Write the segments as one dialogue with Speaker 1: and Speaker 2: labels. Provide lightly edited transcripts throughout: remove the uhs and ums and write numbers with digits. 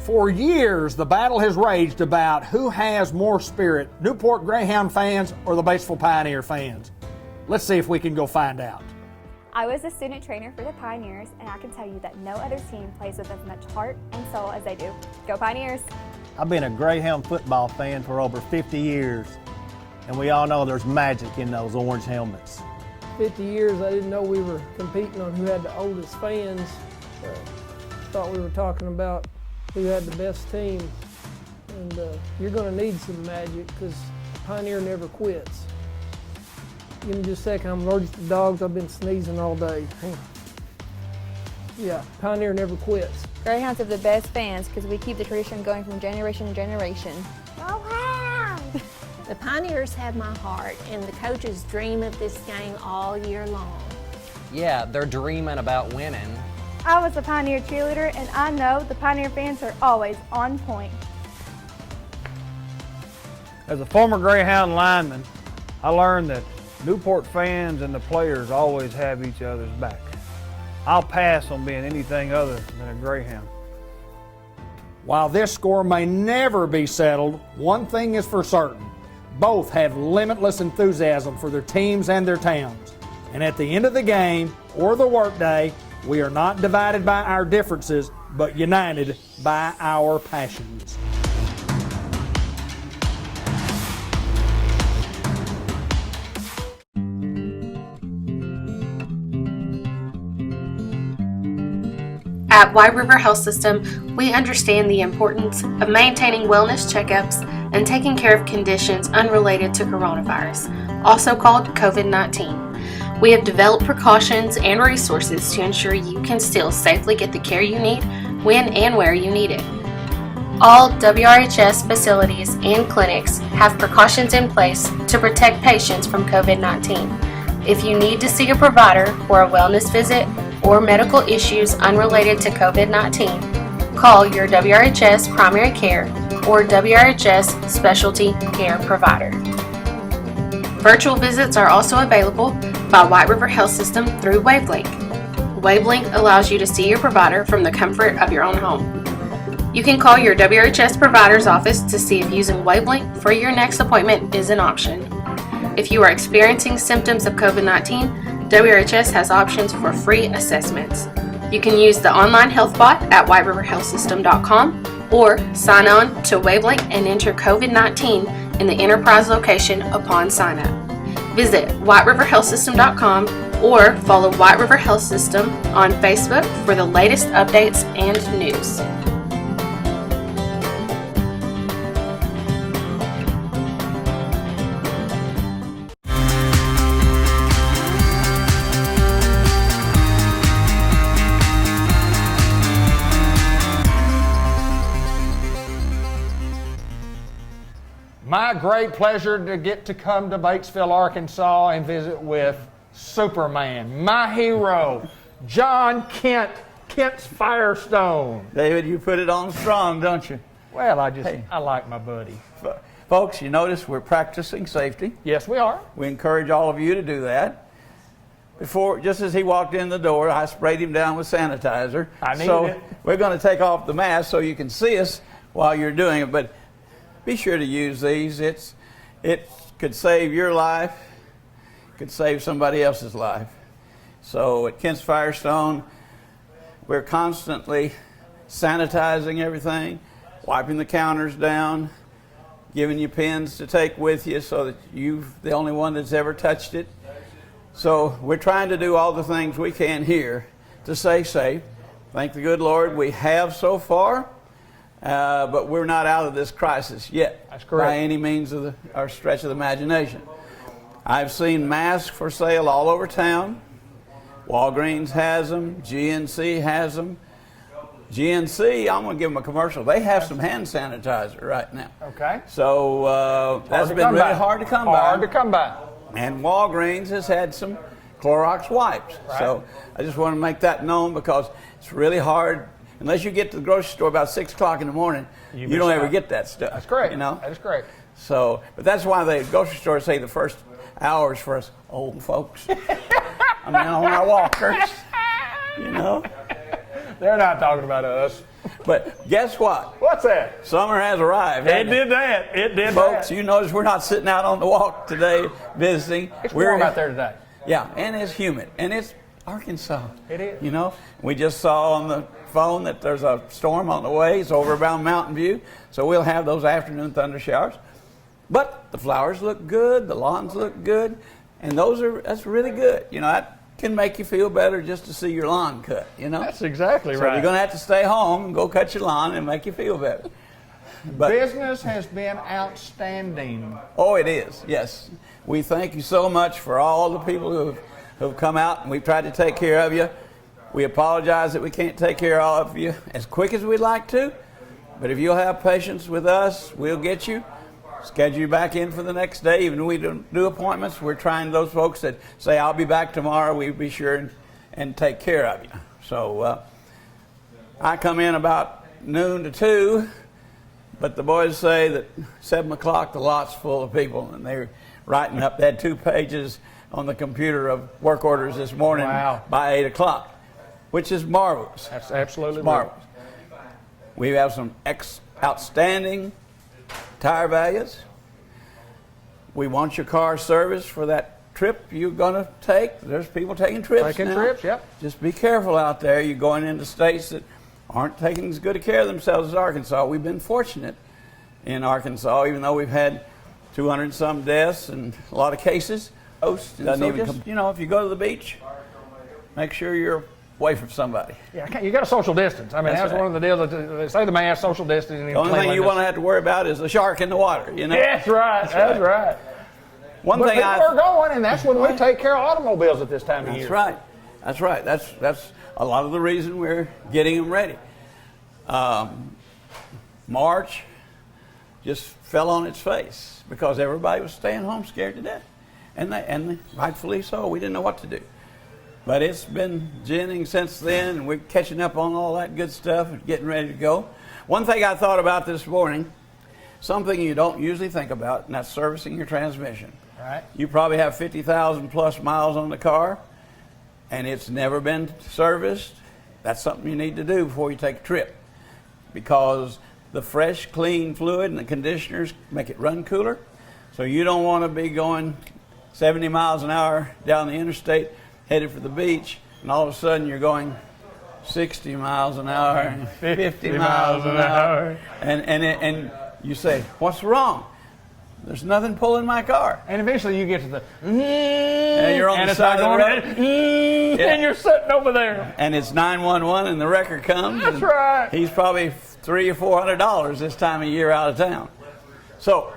Speaker 1: For years, the battle has raged about who has more spirit, Newport Greyhound fans or the Batesville Pioneer fans. Let's see if we can go find out.
Speaker 2: I was a student trainer for the Pioneers, and I can tell you that no other team plays with as much heart and soul as they do. Go Pioneers!
Speaker 3: I've been a Greyhound football fan for over 50 years, and we all know there's magic in those orange helmets.
Speaker 4: 50 years, I didn't know we were competing on who had the oldest fans. Thought we were talking about who had the best team. And you're going to need some magic because Pioneer never quits. Give me just a second, I'm allergic to dogs. I've been sneezing all day. Hang on. Yeah, Pioneer never quits.
Speaker 2: Greyhounds have the best fans because we keep the tradition going from generation to generation.
Speaker 5: Oh, wow! The Pioneers have my heart, and the coaches dream of this game all year long.
Speaker 6: Yeah, they're dreaming about winning.
Speaker 7: I was a Pioneer cheerleader, and I know the Pioneer fans are always on point.
Speaker 8: As a former Greyhound lineman, I learned that Newport fans and the players always have each other's back. I'll pass on being anything other than a Greyhound.
Speaker 1: While this score may never be settled, one thing is for certain. Both have limitless enthusiasm for their teams and their towns. And at the end of the game or the workday, we are not divided by our differences, but united by our passions.
Speaker 9: At White River Health System, we understand the importance of maintaining wellness checkups and taking care of conditions unrelated to coronavirus, also called COVID-19. We have developed precautions and resources to ensure you can still safely get the care you need when and where you need it. All WRHS facilities and clinics have precautions in place to protect patients from COVID-19. If you need to see a provider for a wellness visit or medical issues unrelated to COVID-19, call your WRHS primary care or WRHS specialty care provider. Virtual visits are also available by White River Health System through WaveLink. WaveLink allows you to see your provider from the comfort of your own home. You can call your WRHS provider's office to see if using WaveLink for your next appointment is an option. If you are experiencing symptoms of COVID-19, WRHS has options for free assessments. You can use the online health bot at whiteriverhealthsystem.com or sign on to WaveLink and enter COVID-19 in the enterprise location upon sign up. Visit whiteriverhealthsystem.com or follow White River Health System on Facebook for the latest updates and news.
Speaker 1: My great pleasure to get to come to Batesville, Arkansas and visit with Superman, my hero, John Kent's Firestone.
Speaker 10: David, you put it on strong, don't you?
Speaker 1: Well, I like my buddy.
Speaker 10: Folks, you notice we're practicing safety.
Speaker 1: Yes, we are.
Speaker 10: We encourage all of you to do that. Just as he walked in the door, I sprayed him down with sanitizer.
Speaker 1: I needed it.
Speaker 10: We're going to take off the mask so you can see us while you're doing it. But be sure to use these. It could save your life, could save somebody else's life. So at Kent's Firestone, we're constantly sanitizing everything, wiping the counters down, giving you pens to take with you so that you're the only one that's ever touched it. So we're trying to do all the things we can here to stay safe. Thank the good Lord we have so far. But we're not out of this crisis yet.
Speaker 1: That's correct.
Speaker 10: By any means of our stretch of the imagination. I've seen masks for sale all over town. Walgreens has them. GNC has them. GNC, I'm going to give them a commercial. They have some hand sanitizer right now.
Speaker 1: Okay.
Speaker 10: So that's been really hard to come by.
Speaker 1: Hard to come by.
Speaker 10: And Walgreens has had some Clorox wipes.
Speaker 1: Right.
Speaker 10: So I just want to make that known because it's really hard. Unless you get to the grocery store about 6 o'clock in the morning, you don't ever get that stuff.
Speaker 1: That's great.
Speaker 10: You know?
Speaker 1: That is great.
Speaker 10: So, but that's why the grocery stores say the first hours for us old folks. On our walkers, you know.
Speaker 1: They're not talking about us.
Speaker 10: But guess what?
Speaker 8: What's that?
Speaker 10: Summer has arrived.
Speaker 8: It did that. It did
Speaker 10: Folks,
Speaker 8: that.
Speaker 10: you notice we're not sitting out on the walk today visiting.
Speaker 8: It's
Speaker 10: we're
Speaker 8: warm out there today.
Speaker 10: Yeah, and it's humid. And it's Arkansas.
Speaker 8: It is.
Speaker 10: You know, we just saw on the phone that there's a storm on the way. It's over around Mountain View. So we'll have those afternoon thunder showers. But the flowers look good. The lawns look good. And that's really good. You know, that can make you feel better just to see your lawn cut, you know?
Speaker 8: That's exactly
Speaker 10: So
Speaker 8: right.
Speaker 10: you're going to have to stay home and go cut your lawn and make you feel better. But,
Speaker 1: Business has been outstanding.
Speaker 10: oh, it is, yes. We thank you so much for all the people who've come out, and we've tried to take care of you. We apologize that we can't take care of all of you as quick as we'd like to, but if you'll have patience with us, we'll get you. Schedule you back in for the next day. Even when we do appointments, we're trying those folks that say, I'll be back tomorrow, we'll be sure and take care of you. So I come in about noon to 2, but the boys say that 7 o'clock the lot's full of people, and they're writing up. They had 2 pages on the computer of work orders this morning.
Speaker 8: Wow.
Speaker 10: By 8 o'clock, which is marvelous.
Speaker 8: That's absolutely
Speaker 10: Marvelous. We have some outstanding tire values. We want your car serviced for that trip you're going to take. There's people taking trips
Speaker 8: Taking
Speaker 10: now.
Speaker 8: trips, yep.
Speaker 10: Just be careful out there. You're going into states that aren't taking as good a care of themselves as Arkansas. We've been fortunate in Arkansas, even though we've had 200 and some deaths and a lot of cases. You know, if you go to the beach, make sure you're away from somebody.
Speaker 8: Yeah, you got a social distance. I mean, that's
Speaker 10: right.
Speaker 8: one of the deals. They say the mass social distancing.
Speaker 10: The only thing you want to have to worry about is the shark in the water, you know?
Speaker 8: That's right. That's right.
Speaker 10: One
Speaker 8: But
Speaker 10: thing
Speaker 8: people are going, and that's when we take care of automobiles at this time of year.
Speaker 10: That's right. That's right. That's a lot of the reason we're getting them ready. March just fell on its face because everybody was staying home scared to death, and rightfully so. We didn't know what to do. But it's been ginning since then, and we're catching up on all that good stuff and getting ready to go. One thing I thought about this morning, something you don't usually think about, and that's servicing your transmission.
Speaker 8: Right.
Speaker 10: You probably have 50,000 plus miles on the car, and it's never been serviced. That's something you need to do before you take a trip, because the fresh, clean fluid and the conditioners make it run cooler. So you don't want to be going 70 miles an hour down the interstate headed for the beach, and all of a sudden you're going 60 miles an hour, 50 miles an hour, and you say, what's wrong? There's nothing pulling my car.
Speaker 8: And eventually you get to the
Speaker 10: and you're on
Speaker 8: and
Speaker 10: the
Speaker 8: it's
Speaker 10: side
Speaker 8: not
Speaker 10: of the
Speaker 8: going
Speaker 10: road.
Speaker 8: and you're sitting over there.
Speaker 10: And it's 911 and the wrecker comes.
Speaker 8: That's
Speaker 10: and
Speaker 8: right.
Speaker 10: He's probably $300 or $400 this time of year out of town. So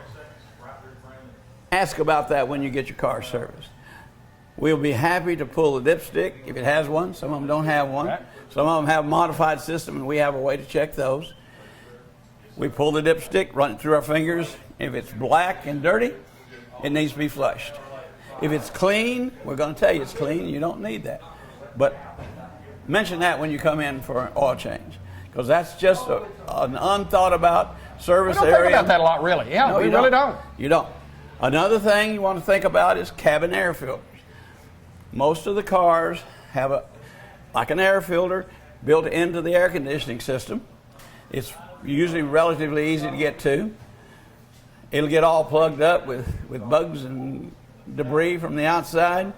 Speaker 10: ask about that when you get your car serviced. We'll be happy to pull the dipstick if it has one. Some of them don't have one.
Speaker 8: Right.
Speaker 10: Some of them have a modified system, and we have a way to check those. We pull the dipstick, run it through our fingers. If it's black and dirty, it needs to be flushed. If it's clean, we're going to tell you it's clean. You don't need that. But mention that when you come in for an oil change, because that's just an unthought about service
Speaker 8: We don't
Speaker 10: area.
Speaker 8: think about that a lot, really. Yeah,
Speaker 10: No,
Speaker 8: we
Speaker 10: you
Speaker 8: really don't.
Speaker 10: You don't. Another thing you want to think about is cabin air filters. Most of the cars have like an air filter built into the air conditioning system. It's usually relatively easy to get to. It'll get all plugged up with bugs and debris from the outside.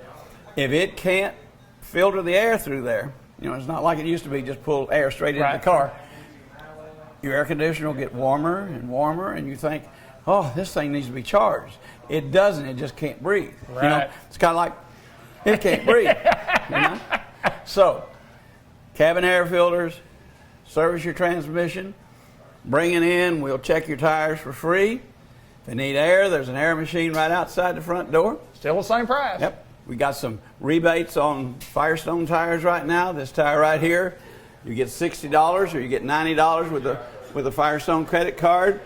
Speaker 10: If it can't filter the air through there, you know, it's not like it used to be, just pull air straight into the car. Your air conditioner will get warmer and warmer, and you think, oh, this thing needs to be charged. It doesn't, it just can't breathe.
Speaker 8: Right.
Speaker 10: You know, it's kind of like, it can't breathe. You know? So, cabin air filters, service your transmission, bring it in, we'll check your tires for free. If they need air, there's an air machine right outside the front door.
Speaker 8: Still the same price.
Speaker 10: Yep. We got some rebates on Firestone tires right now. This tire right here, you get $60 or you get $90 with a Firestone credit card.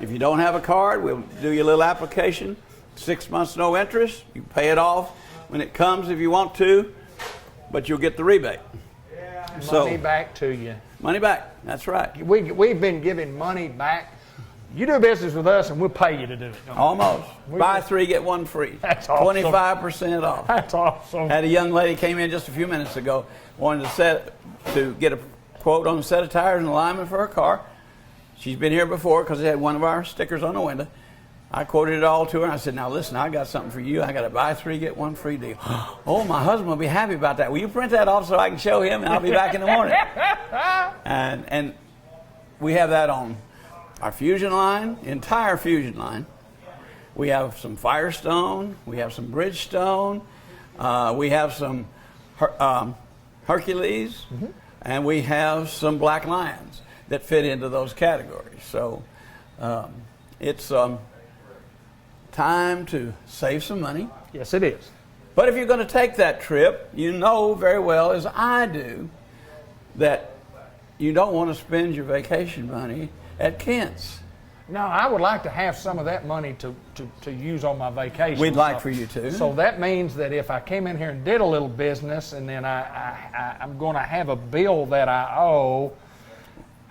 Speaker 10: If you don't have a card, we'll do you a little application, 6 months no interest. You pay it off when it comes if you want to, but you'll get the rebate.
Speaker 8: Money back to you.
Speaker 10: Money back, that's right.
Speaker 8: We've been giving money back. You do business with us and we'll pay you to do it.
Speaker 10: Almost. Buy 3, get 1 free.
Speaker 8: That's awesome.
Speaker 10: 25% off.
Speaker 8: That's awesome.
Speaker 10: Had a young lady came in just a few minutes ago, wanted to get a quote on a set of tires and alignment for her car. She's been here before because it had one of our stickers on the window. I quoted it all to her, and I said, now listen, I got something for you. I got a buy 3, get 1 free deal. Oh, my husband will be happy about that. Will you print that off so I can show him, and I'll be back in the morning? And we have that on our Fusion line, entire Fusion line. We have some Firestone, we have some Bridgestone, we have some Hercules, and we have some Black Lions that fit into those categories. So it's time to save some money.
Speaker 1: Yes, it is.
Speaker 10: But if you're going to take that trip, you know very well, as I do, that you don't want to spend your vacation money at Kent's.
Speaker 1: No, I would like to have some of that money to use on my vacation.
Speaker 10: We'd like for you to.
Speaker 1: So that means that if I came in here and did a little business and then I'm going to have a bill that I owe,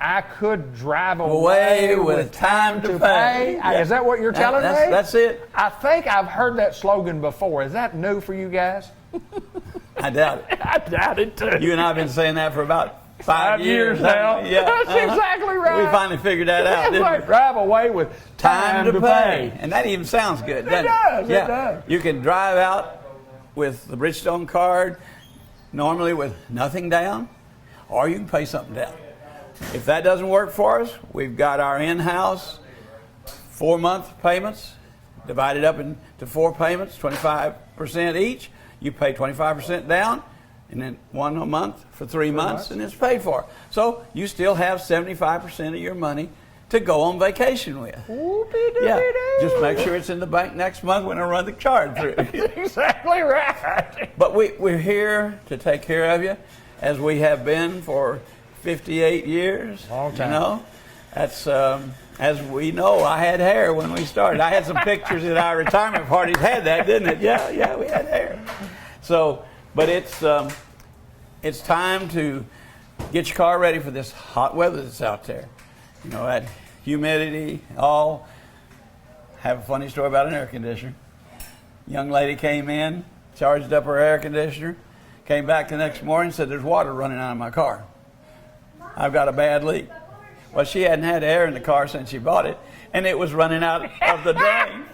Speaker 1: I could drive away with time to pay.
Speaker 10: Yeah.
Speaker 1: Is that what you're telling me?
Speaker 10: That's it.
Speaker 1: I think I've heard that slogan before. Is that new for you guys?
Speaker 10: I doubt it.
Speaker 1: I doubt it too.
Speaker 10: You and I have been saying that for about 5 years
Speaker 1: now.
Speaker 10: Yeah,
Speaker 1: That's exactly right.
Speaker 10: We finally figured that out, didn't we?
Speaker 1: Drive away with time to pay.
Speaker 10: And that even sounds good, doesn't it?
Speaker 1: Does,
Speaker 10: yeah.
Speaker 1: it does.
Speaker 10: You can drive out with the Bridgestone card, normally with nothing down, or you can pay something down. If that doesn't work for us, we've got our in-house 4-month payments divided up into 4 payments, 25% each. You pay 25% down, and then 1 a month for 3 months, and it's paid for. So you still have 75% of your money to go on vacation with. Yeah, just make sure it's in the bank next month when I run the card through.
Speaker 1: Exactly right.
Speaker 10: But we're here to take care of you, as we have been for 58 years.
Speaker 1: Long time.
Speaker 10: You know, that's as we know. I had hair when we started. I had some pictures at our retirement parties. Had that, didn't it? Yeah, we had hair. So, but it's time to get your car ready for this hot weather that's out there. You know, that humidity. All have a funny story about an air conditioner. Young lady came in, charged up her air conditioner, came back the next morning, said there's water running out of my car. I've got a bad leak. Well, she hadn't had air in the car since she bought it, and it was running out of the drain.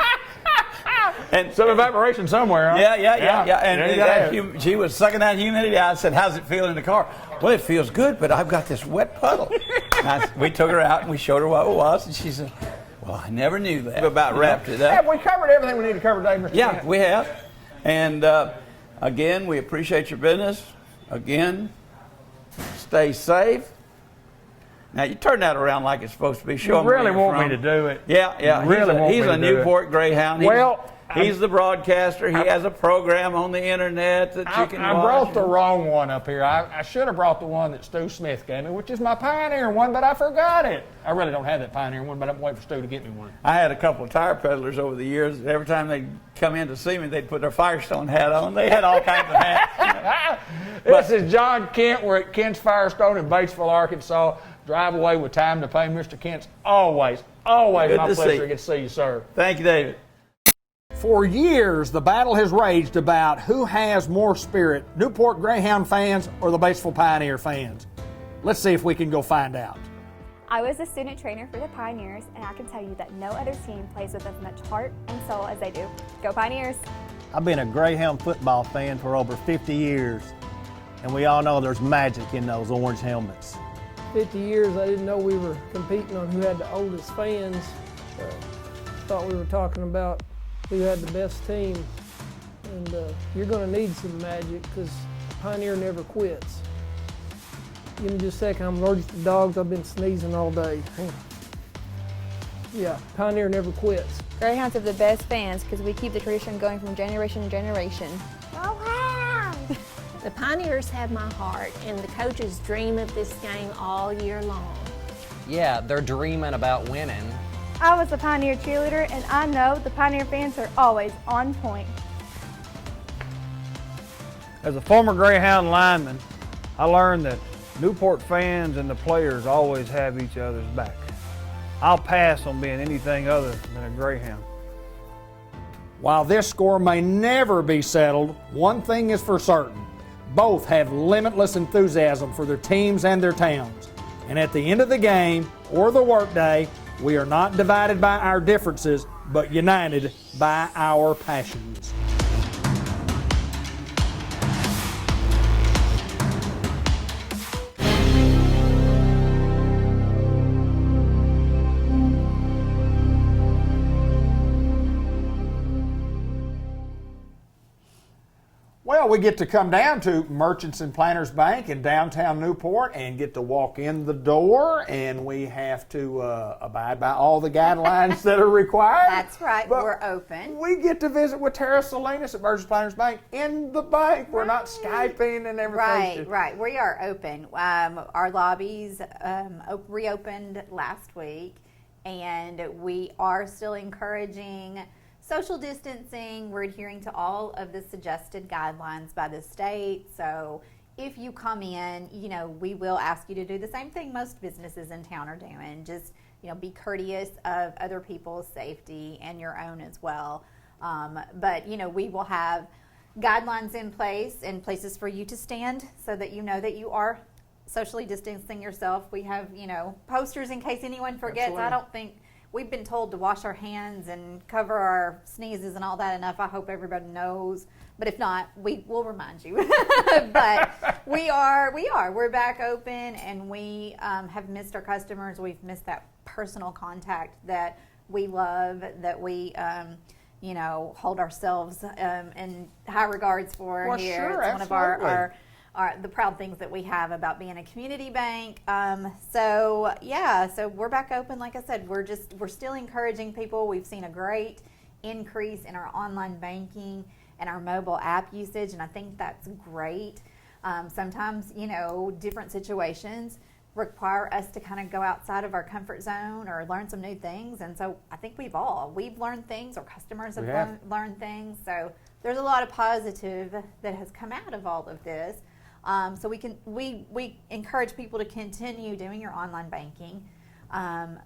Speaker 1: And some evaporation somewhere, huh?
Speaker 10: Yeah. And she was sucking that humidity. I said, how's it feel in the car? Well, it feels good, but I've got this wet puddle. We took her out and we showed her what it was, and she said, well, I never knew that. We about wrapped it up.
Speaker 1: Have we covered everything we need to cover today, Mr.
Speaker 10: Yeah,
Speaker 1: Kent?
Speaker 10: we have. And again, we appreciate your business. Again, stay safe. Now, you turn that around like it's supposed to be. Show
Speaker 1: You really want me to do it.
Speaker 10: Yeah. He's a Newport Greyhound. He's the broadcaster. He has a program on the internet that you can watch.
Speaker 1: I brought the wrong one up here. I should have brought the one that Stu Smith gave me, which is my Pioneer one, but I forgot it. I really don't have that Pioneer one, but I'm waiting for Stu to get me one.
Speaker 10: I had a couple of tire peddlers over the years. Every time they'd come in to see me, they'd put their Firestone hat on. They had all kinds of hats.
Speaker 1: This is John Kent. We're at Kent's Firestone in Batesville, Arkansas. Drive away with time to pay. Mr. Kent's always
Speaker 10: Good
Speaker 1: my
Speaker 10: to
Speaker 1: pleasure
Speaker 10: see
Speaker 1: to get to see you, sir.
Speaker 10: Thank you, David.
Speaker 1: For years, the battle has raged about who has more spirit, Newport Greyhound fans or the Batesville Pioneer fans. Let's see if we can go find out.
Speaker 2: I was a student trainer for the Pioneers, and I can tell you that no other team plays with as much heart and soul as they do. Go Pioneers!
Speaker 3: I've been a Greyhound football fan for over 50 years, and we all know there's magic in those orange helmets.
Speaker 4: 50 years, I didn't know we were competing on who had the oldest fans. Thought we were talking about who had the best team. And you're going to need some magic because Pioneer never quits. Give me just a second. I'm allergic to dogs. I've been sneezing all day. Hang on. Yeah, Pioneer never quits.
Speaker 7: Greyhounds have the best fans because we keep the tradition going from generation to generation.
Speaker 5: The Pioneers have my heart, and the coaches dream of this game all year long.
Speaker 6: Yeah, they're dreaming about winning.
Speaker 7: I was a Pioneer cheerleader, and I know the Pioneer fans are always on point.
Speaker 8: As a former Greyhound lineman, I learned that Newport fans and the players always have each other's back. I'll pass on being anything other than a Greyhound.
Speaker 1: While this score may never be settled, one thing is for certain. Both have limitless enthusiasm for their teams and their towns. And at the end of the game or the workday, we are not divided by our differences, but united by our passions. Well, we get to come down to Merchants and Planters Bank in downtown Newport and get to walk in the door, and we have to abide by all the guidelines that are required.
Speaker 11: That's right,
Speaker 1: But
Speaker 11: we're open.
Speaker 1: we get to visit with Tara Salinas at Merchants and Planters Bank in the bank. We're not Skyping and everything.
Speaker 11: Right. We are open. Our lobbies reopened last week, and we are still encouraging social distancing. We're adhering to all of the suggested guidelines by the state. So if you come in, we will ask you to do the same thing most businesses in town are doing. Just, be courteous of other people's safety and your own as well. But we will have guidelines in place and places for you to stand so that you know that you are socially distancing yourself. We have, posters in case anyone forgets.
Speaker 1: Absolutely.
Speaker 11: I don't think we've been told to wash our hands and cover our sneezes and all that enough. I hope everybody knows. But if not, we will remind you. But we're back open, and we have missed our customers. We've missed that personal contact that we love, that we hold ourselves in high regards for
Speaker 1: Well,
Speaker 11: here.
Speaker 1: sure,
Speaker 11: It's one of our the proud things that we have about being a community bank. So we're back open. Like I said, we're still encouraging people. We've seen a great increase in our online banking and our mobile app usage, and I think that's great. Sometimes, different situations require us to kind of go outside of our comfort zone or learn some new things, and so I think we've learned things, our customers have learned things. So there's a lot of positive that has come out of all of this. So we encourage people to continue doing your online banking.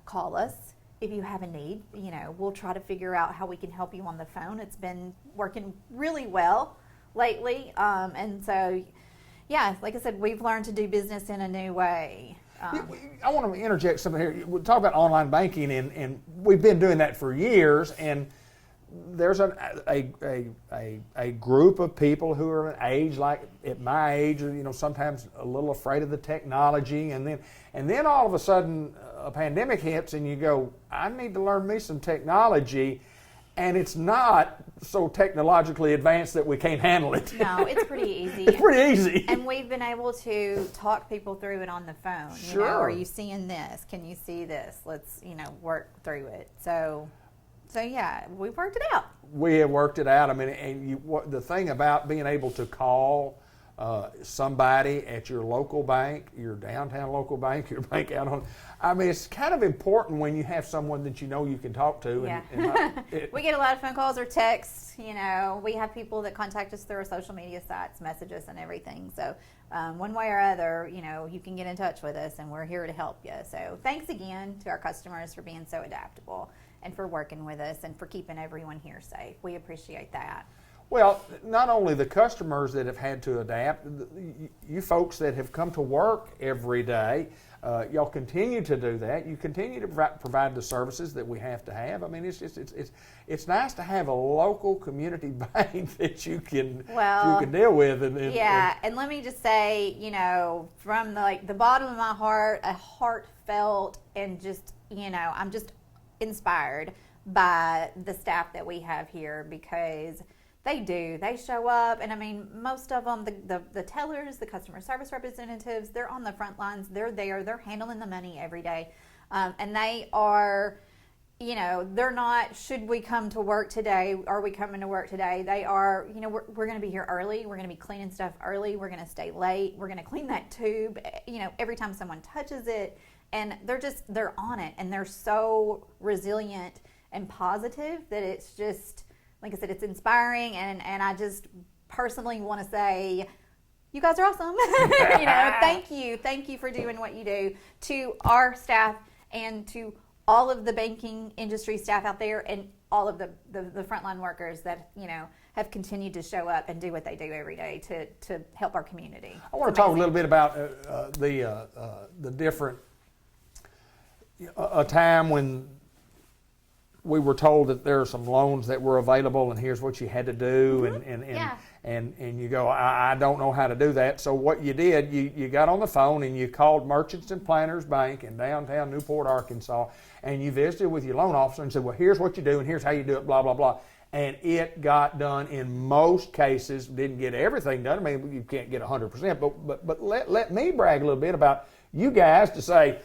Speaker 11: Call us if you have a need. We'll try to figure out how we can help you on the phone. It's been working really well lately. And so, like I said, we've learned to do business in a new way.
Speaker 1: I want to interject something here. We talk about online banking, and we've been doing that for years, and there's a group of people who are an age, like at my age, sometimes a little afraid of the technology, and then all of a sudden a pandemic hits, and you go, I need to learn me some technology, and it's not so technologically advanced that we can't handle it.
Speaker 11: No, it's pretty easy.
Speaker 1: It's pretty easy.
Speaker 11: And we've been able to talk people through it on the phone.
Speaker 1: Sure.
Speaker 11: Are you seeing this? Can you see this? Let's, work through it. So yeah, we've worked it out.
Speaker 1: We have worked it out. I mean, and the thing about being able to call somebody at your local bank, your downtown local bank, your bank out on, it's kind of important when you have someone that you can talk to.
Speaker 11: Yeah. We get a lot of phone calls or texts. We have people that contact us through our social media sites, message us and everything. So one way or other, you can get in touch with us, and we're here to help you. So thanks again to our customers for being so adaptable and for working with us and for keeping everyone here safe. We appreciate that.
Speaker 1: Well, not only the customers that have had to adapt, you folks that have come to work every day, y'all continue to do that. You continue to provide the services that we have to have. It's nice to have a local community bank that you can deal with.
Speaker 11: And let me just say, from the bottom of my heart, a heartfelt and just, I'm just inspired by the staff that we have here, because they show up, and most of them, the tellers, the customer service representatives, they're on the front lines. They're there, they're handling the money every day, and they are, they're not, should we come to work today, are we coming to work today? They are, we're going to be here early, we're going to be cleaning stuff early, we're going to stay late, we're going to clean that tube, every time someone touches it. And they're on it, and they're so resilient and positive that it's just, like I said, it's inspiring, and I just personally want to say, you guys are awesome. Thank you for doing what you do, to our staff and to all of the banking industry staff out there, and all of the frontline workers that have continued to show up and do what they do every day to help our community.
Speaker 1: I want to talk a little bit about the different, a time when we were told that there are some loans that were available and here's what you had to do, and you go, I don't know how to do that. So what you did, you got on the phone and you called Merchants and Planters Bank in downtown Newport, Arkansas, and you visited with your loan officer and said, well, here's what you do and here's how you do it, blah, blah, blah. And it got done in most cases. Didn't get everything done. I mean, you can't get 100%, but let me brag a little bit about you guys to say,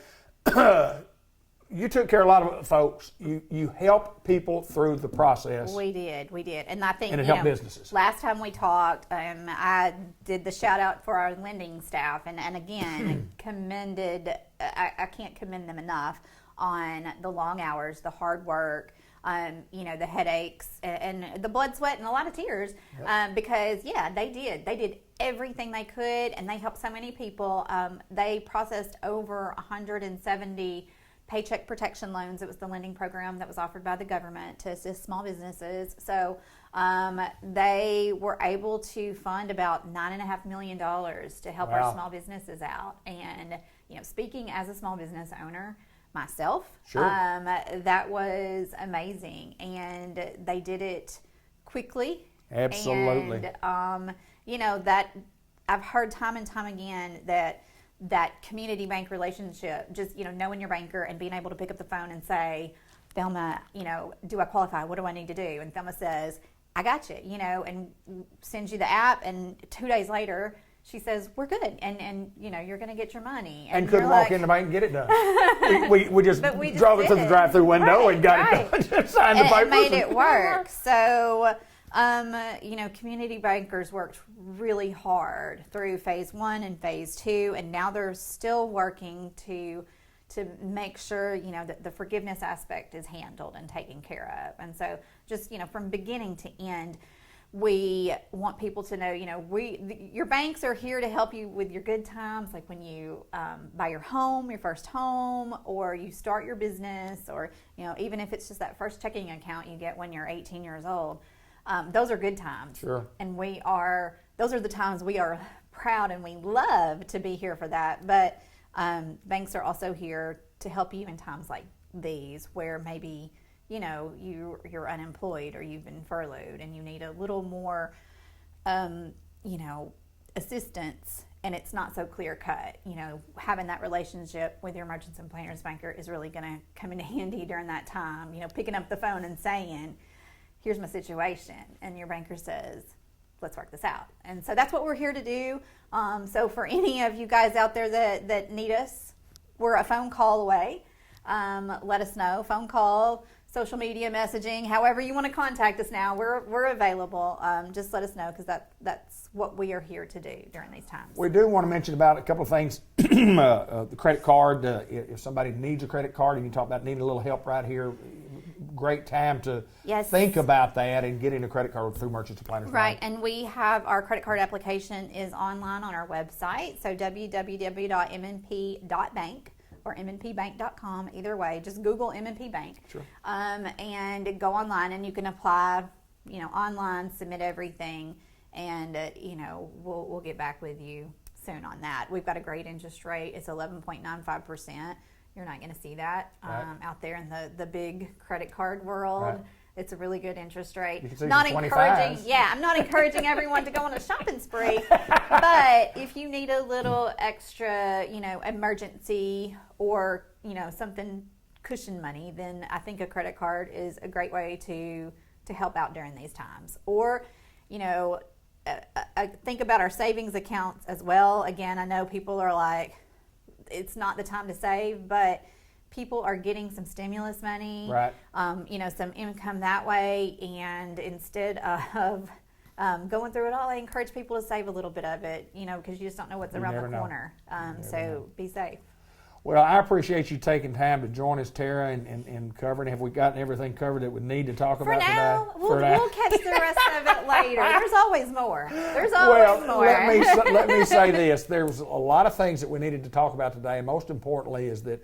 Speaker 1: you took care of a lot of folks. You helped people through the process.
Speaker 11: We did, and I think
Speaker 1: and it helped businesses.
Speaker 11: Last time we talked, I did the shout out for our lending staff, and again commended. I can't commend them enough on the long hours, the hard work, the headaches, and the blood, sweat, and a lot of tears, because they did everything they could, and they helped so many people. They processed over 170 paycheck protection loans. It was the lending program that was offered by the government to assist small businesses. So they were able to fund about $9.5 million to help our small businesses out. And speaking as a small business owner myself, that was amazing. And they did it quickly.
Speaker 1: Absolutely.
Speaker 11: And that I've heard time and time again that community bank relationship, just, knowing your banker and being able to pick up the phone and say, Thelma, do I qualify? What do I need to do? And Thelma says, I got you, and sends you the app. And 2 days later, she says, we're good. And you're going to get your money.
Speaker 1: And couldn't walk in the bank and get it done. we just drove it to the drive-through window and got it done. Signed the papers.
Speaker 11: And made it work. So, community bankers worked really hard through phase 1 and phase 2, and now they're still working to make sure, that the forgiveness aspect is handled and taken care of. And so just, from beginning to end, we want people to know, your banks are here to help you with your good times, like when you buy your home, your first home, or you start your business, or, even if it's just that first checking account you get when you're 18 years old. Those are good times.
Speaker 1: Sure.
Speaker 11: And those are the times we are proud and we love to be here for that. But banks are also here to help you in times like these where maybe, you're unemployed or you've been furloughed and you need a little more, assistance, and it's not so clear cut. Having that relationship with your Merchants and Planters banker is really going to come in handy during that time. Picking up the phone and saying, here's my situation, and your banker says, let's work this out. And so that's what we're here to do. So for any of you guys out there that need us, we're a phone call away. Let us know. Phone call, social media messaging, however you want to contact us now, we're available. Just let us know, because that's what we are here to do during these times.
Speaker 1: We do want to mention about a couple of things. The credit card, if somebody needs a credit card and you talk about needing a little help right here, great time to think about that and getting a credit card through Merchants and Planters.
Speaker 11: Right, and we have our credit card application is online on our website, so www.mnp.bank or mnpbank.com. Either way, just Google MNP Bank.
Speaker 1: Sure.
Speaker 11: And go online, and you can apply, online, submit everything, and we'll get back with you soon on that. We've got a great interest rate. It's 11.95%. You're not going to see that out there in the big credit card world.
Speaker 1: Right.
Speaker 11: It's a really good interest rate.
Speaker 1: You can see
Speaker 11: Not
Speaker 1: the
Speaker 11: encouraging.
Speaker 1: 25s.
Speaker 11: Yeah, I'm not encouraging everyone to go on a shopping spree. But if you need a little extra, emergency or something cushion money, then I think a credit card is a great way to help out during these times. Or, I think about our savings accounts as well. Again, I know people are like, it's not the time to save, but people are getting some stimulus money,
Speaker 1: right?
Speaker 11: Some income that way, and instead of going through it all, I encourage people to save a little bit of it, because you just don't know what's around the corner. So be safe.
Speaker 1: Well, I appreciate you taking time to join us, Tara, and covering. Have we gotten everything covered that we need to talk about today?
Speaker 11: We'll catch the rest of it later. There's always more. More.
Speaker 1: Let me say this. There was a lot of things that we needed to talk about today, and most importantly is that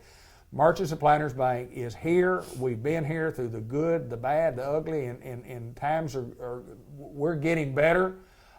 Speaker 1: Merchants and Planters Bank is here. We've been here through the good, the bad, the ugly, and times we're getting better.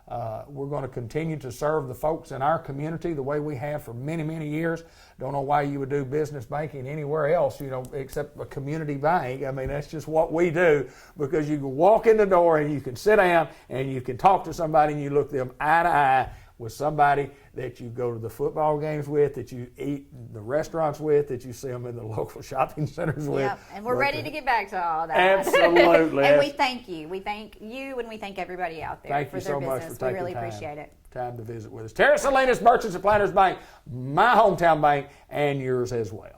Speaker 1: We're going to continue to serve the folks in our community the way we have for many, many years. Don't know why you would do business banking anywhere else, except a community bank. I mean, that's just what we do, because you can walk in the door and you can sit down and you can talk to somebody and you look them eye to eye with somebody that you go to the football games with, that you eat in the restaurants with, that you see them in the local shopping centers with.
Speaker 11: Yep, and we're ready to get back to all that.
Speaker 1: Absolutely.
Speaker 11: And we thank you. We thank you, and we thank everybody out there
Speaker 1: Thank
Speaker 11: for
Speaker 1: you
Speaker 11: their
Speaker 1: so much
Speaker 11: business.
Speaker 1: for taking
Speaker 11: We really
Speaker 1: time.
Speaker 11: appreciate it.
Speaker 1: Time to visit with us. Terra Salinas Merchants and Planters Bank, my hometown bank, and yours as well.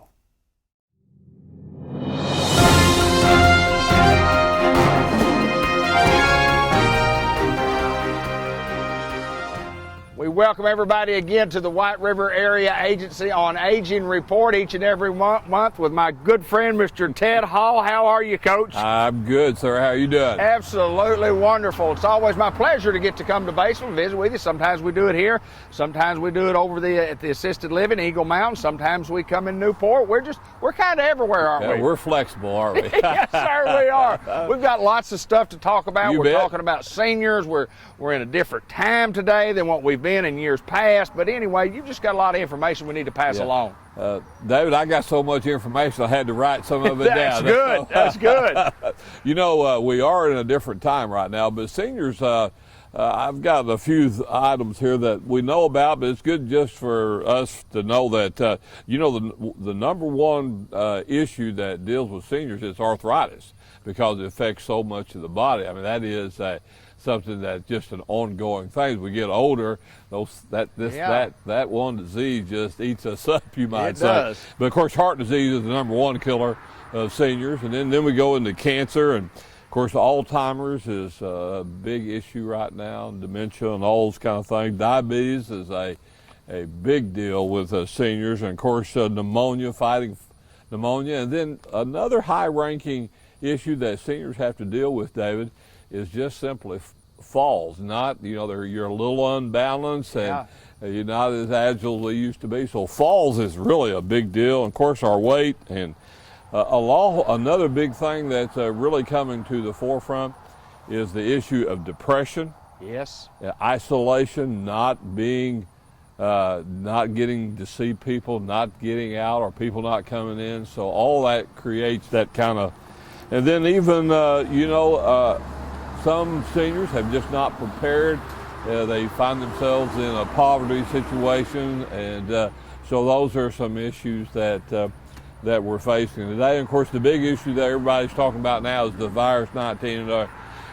Speaker 1: We welcome everybody again to the White River Area Agency on Aging Report each and every month with my good friend, Mr. Ted Hall. How are you, Coach?
Speaker 12: I'm good, sir. How are you doing?
Speaker 1: Absolutely wonderful. It's always my pleasure to get to come to Batesville and visit with you. Sometimes we do it here. Sometimes we do it over at the assisted living, Eagle Mountain. Sometimes we come in Newport. We're kind of everywhere, aren't we?
Speaker 12: We're flexible, aren't we?
Speaker 1: Yes, sir, we are. We've got lots of stuff to talk about.
Speaker 12: You
Speaker 1: We're
Speaker 12: bet.
Speaker 1: talking about seniors. We're in a different time today than what we've been in years past. But anyway, you've just got a lot of information we need to pass along.
Speaker 12: David, I got so much information I had to write some of it down.
Speaker 1: Good. That's good.
Speaker 12: We are in a different time right now, but seniors, I've got a few items here that we know about, but it's good just for us to know that, the number one issue that deals with seniors is arthritis, because it affects so much of the body. I mean, that is something that's just an ongoing thing. As we get older, that one disease just eats us up, you might say.
Speaker 1: Does.
Speaker 12: But of course, heart disease is the number one killer of seniors, and then we go into cancer, and of course, Alzheimer's is a big issue right now, and dementia and all those kind of things. Diabetes is a big deal with seniors, and of course, pneumonia, fighting pneumonia, and then another high-ranking issue that seniors have to deal with, David, is just simply falls. You're a little unbalanced and you're not as agile as they used to be. So falls is really a big deal. And of course, our weight and another big thing that's really coming to the forefront is the issue of depression.
Speaker 1: Yes.
Speaker 12: Isolation, not getting to see people, not getting out, or people not coming in. So all that creates that kind of, and then even, some seniors have just not prepared. They find themselves in a poverty situation, and so those are some issues that we're facing today. And of course, the big issue that everybody's talking about now is the virus 19,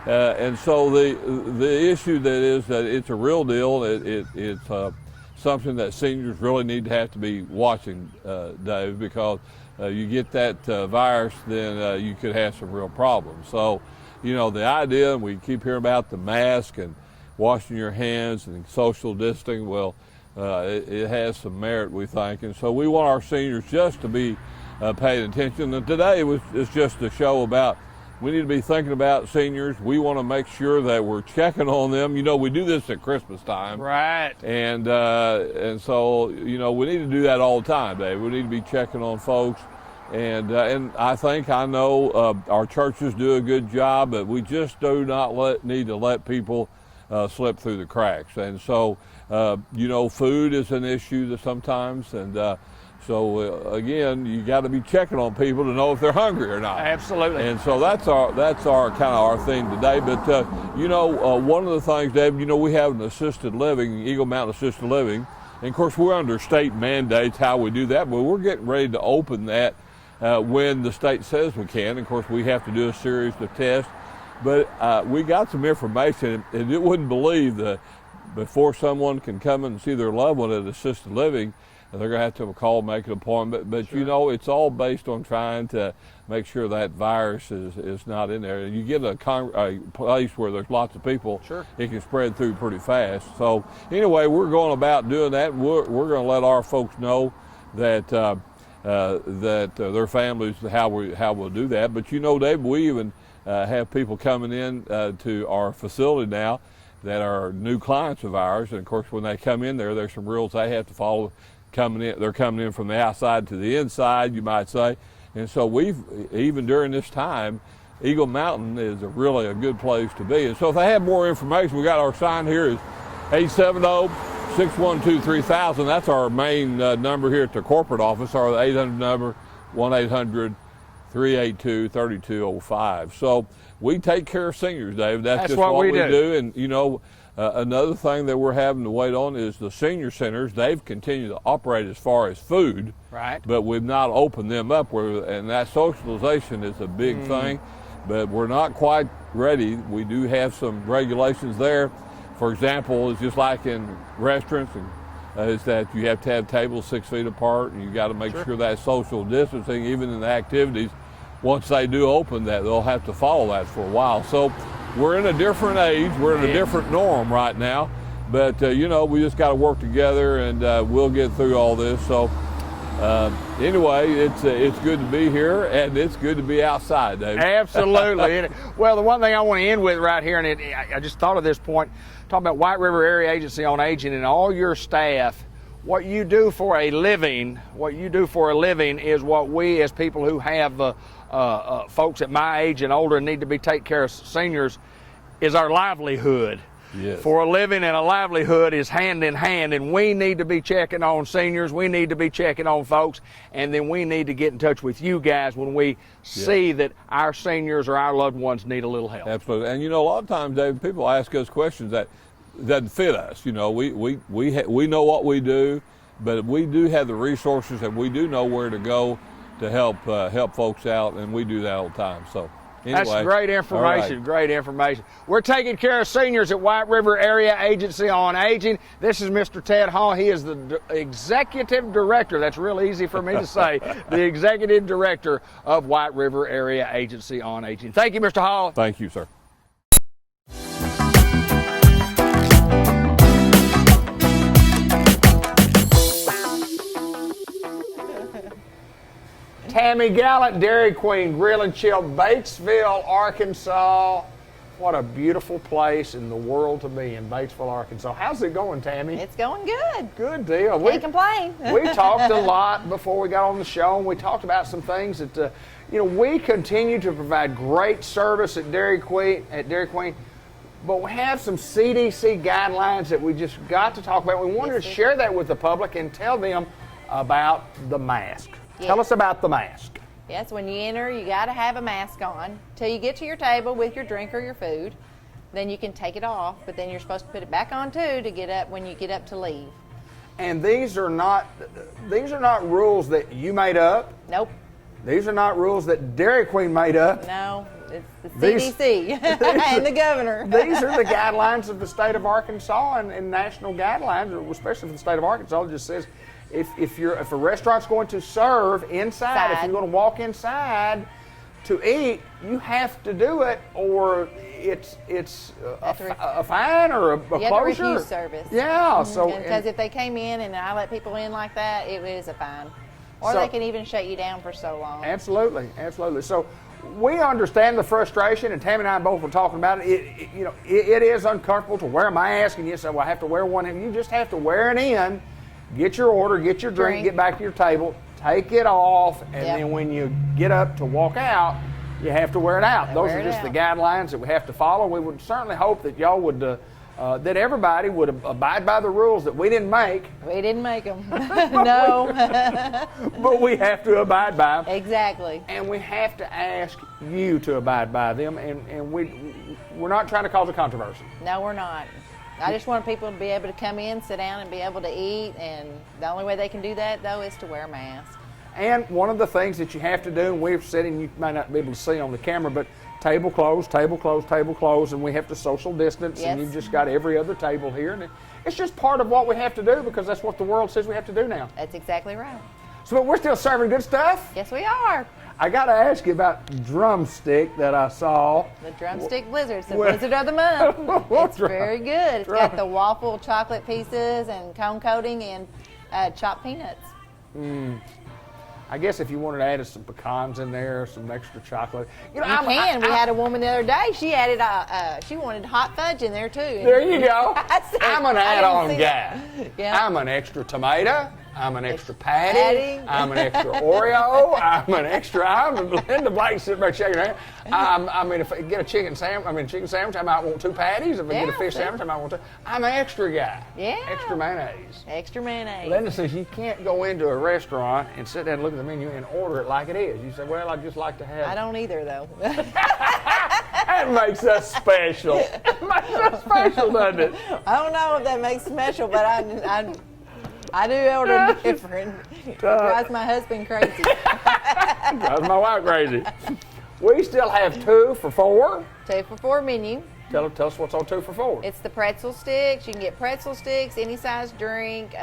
Speaker 12: and so the issue that it's a real deal. It's something that seniors really need to have to be watching, Dave, because you get that virus, then you could have some real problems. So, the idea, and we keep hearing about the mask and washing your hands and social distancing, well, it has some merit, we think. And so we want our seniors just to be paying attention. And today it's just a show about, we need to be thinking about seniors. We want to make sure that we're checking on them. We do this at Christmas time.
Speaker 1: Right.
Speaker 12: And so, we need to do that all the time, Dave. We need to be checking on folks. And I know our churches do a good job, but we just do not need to let people slip through the cracks. And so, food is an issue sometimes, and so again, you got to be checking on people to know if they're hungry or not.
Speaker 1: Absolutely.
Speaker 12: And so that's our kind of our theme today. But one of the things, Dave, we have an assisted living, Eagle Mountain Assisted Living, and of course we're under state mandates how we do that, but we're getting ready to open that when the state says we can. Of course, we have to do a series of tests, but we got some information, and you wouldn't believe that before someone can come and see their loved one at assisted living, they're going to have a call, make an appointment. But
Speaker 1: Sure.
Speaker 12: It's all based on trying to make sure that virus is not in there. And you get a place where there's lots of people,
Speaker 1: Sure.
Speaker 12: It can spread through pretty fast. So anyway, we're going about doing that. We're going to let our folks know that their families how we'll do that. But Dave, we even have people coming in to our facility now that are new clients of ours, and of course when they come in there's some rules they have to follow. coming in. They're coming in from the outside to the inside, you might say. And so even during this time, Eagle Mountain is really a good place to be. And so if they have more information, we got our sign here is 870-612-3000. That's our main number here at the corporate office, or the 800 number, 1-800-382-3205. So we take care of seniors, Dave. That's just what we do. And you know, another thing that we're having to wait on is the senior centers. They've continued to operate as far as food,
Speaker 1: right?
Speaker 12: But we've not opened them up, and that socialization is a big thing. But we're not quite ready. We do have some regulations there. For example, it's just like in restaurants, is that you have to have tables 6 feet apart, and you got to make sure that social distancing, even in the activities, once they do open that, they'll have to follow that for a while. So we're in a different age, we're in a different norm right now, but you know, we just got to work together, and we'll get through all this. So anyway, it's good to be here, and it's good to be outside, David.
Speaker 1: Absolutely. Well, the one thing I want to end with right here, and I just thought of this point, talking about White River Area Agency on Aging and all your staff. What you do for a living, is what we as people who have folks at my age and older need to be taking care of seniors, is our livelihood.
Speaker 12: Yes.
Speaker 1: For a living and a livelihood is hand in hand, and we need to be checking on seniors, we need to be checking on folks, and then we need to get in touch with you guys when we see that our seniors or our loved ones need a little help.
Speaker 12: Absolutely. And you know, a lot of times, David, people ask us questions that doesn't fit us. You know, we know what we do, but we do have the resources, and we do know where to go to help folks out, and we do that all the time. So anyway,
Speaker 1: that's great information.
Speaker 12: Right.
Speaker 1: Great information. We're taking care of seniors at White River Area Agency on Aging. This is Mr. Ted Hall. He is the executive director. That's real easy for me to say. The executive director of White River Area Agency on Aging. Thank you, Mr. Hall.
Speaker 12: Thank you, sir.
Speaker 1: Tammy Gallant, Dairy Queen Grill and Chill, Batesville, Arkansas. What a beautiful place in the world to be in, Batesville, Arkansas. How's it going, Tammy?
Speaker 13: It's going good.
Speaker 1: Good deal.
Speaker 13: Can't complain.
Speaker 1: We talked a lot before we got on the show, and we talked about some things that, you know, we continue to provide great service at Dairy Queen, but we have some CDC guidelines that we just got to talk about. We wanted to share that with the public and tell them about the mask. Tell us about the mask.
Speaker 13: Yes, when you enter, you got to have a mask on till you get to your table with your drink or your food. Then you can take it off, but then you're supposed to put it back on too to get up when you get up to leave.
Speaker 1: And these are not rules that you made up.
Speaker 13: Nope.
Speaker 1: These are not rules that Dairy Queen made up.
Speaker 13: No, it's the CDC and the governor.
Speaker 1: These are the guidelines of the state of Arkansas and national guidelines, especially for the state of Arkansas. It just says if a restaurant's going to serve inside, if you're going to walk inside to eat, you have to do it, or it's a fine or a closure.
Speaker 13: You have to refuse service.
Speaker 1: Yeah. So
Speaker 13: because if they came in and I let people in like that, it is a fine, or they can even shut you down for so long.
Speaker 1: Absolutely, absolutely. So we understand the frustration, and Tammy and I both were talking about it. It is uncomfortable to wear a mask, and you say, "Well, I have to wear one," and you just have to wear it in. Get your order, get your drink, get back to your table, take it off, and then when you get up to walk out, you have to wear it out. Those are just the guidelines that we have to follow. We would certainly hope that y'all would, that everybody would abide by the rules that we didn't make.
Speaker 13: We didn't make them. No.
Speaker 1: But we have to abide by them.
Speaker 13: Exactly.
Speaker 1: And we have to ask you to abide by them, and we're not trying to cause a controversy.
Speaker 13: No, we're not. I just want people to be able to come in, sit down, and be able to eat, and the only way they can do that, though, is to wear a mask.
Speaker 1: And one of the things that you have to do, and we've said, and you may not be able to see on the camera, but table closed, and we have to social distance, and you've just got every other table here. And it's just part of what we have to do, because that's what the world says we have to do now.
Speaker 13: That's exactly right.
Speaker 1: So we're still serving good stuff?
Speaker 13: Yes, we are.
Speaker 1: I got to ask you about drumstick that I saw.
Speaker 13: The drumstick blizzard. It's the blizzard of the month. It's very good. It's got the waffle chocolate pieces and cone coating and chopped peanuts.
Speaker 1: I guess if you wanted to add some pecans in there, some extra chocolate.
Speaker 13: You can. We had a woman the other day. She added. She wanted hot fudge in there too.
Speaker 1: There you go. I'm an add-on guy.
Speaker 13: Yeah.
Speaker 1: I'm an extra tomato. I'm an extra patty. I'm an extra Oreo. I'm an extra. I'm Linda Blake sitting there shaking her head. I mean, if I get a chicken sandwich, I might want 2 patties. If I get a fish sandwich, I might want 2. I'm an extra guy.
Speaker 13: Yeah.
Speaker 1: Extra mayonnaise.
Speaker 13: Extra mayonnaise.
Speaker 1: Linda says you can't go into a restaurant and sit down and look at the menu and order it like it is. You say, well, I'd just like to have.
Speaker 13: I don't either, though.
Speaker 1: That makes us special. That makes us special, doesn't it?
Speaker 13: I don't know if that makes special, but I do order different. It drives my husband crazy.
Speaker 1: Drives my wife crazy. We still have 2 for $4.
Speaker 13: 2 for $4 menu.
Speaker 1: Tell us what's on 2 for $4.
Speaker 13: It's the pretzel sticks. You can get pretzel sticks, any size drink,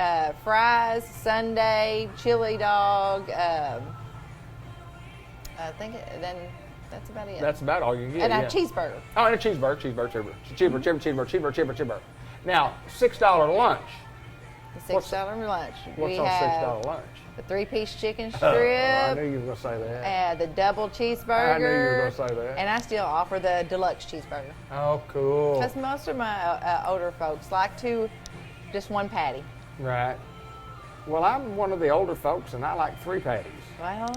Speaker 13: fries, sundae, chili dog. I think then that's about it.
Speaker 1: That's about all you can get.
Speaker 13: And a cheeseburger.
Speaker 1: Oh, and a cheeseburger. Now, $6 lunch.
Speaker 13: The $6 lunch.
Speaker 1: What's on $6 lunch?
Speaker 13: The 3-piece chicken strip.
Speaker 1: I knew you were going to say that.
Speaker 13: The double cheeseburger.
Speaker 1: I knew you were going to say that.
Speaker 13: And I still offer the deluxe cheeseburger.
Speaker 1: Oh, cool.
Speaker 13: Because most of my older folks like just 1 patty.
Speaker 1: Right. Well, I'm one of the older folks, and I like 3 patties.
Speaker 13: Well,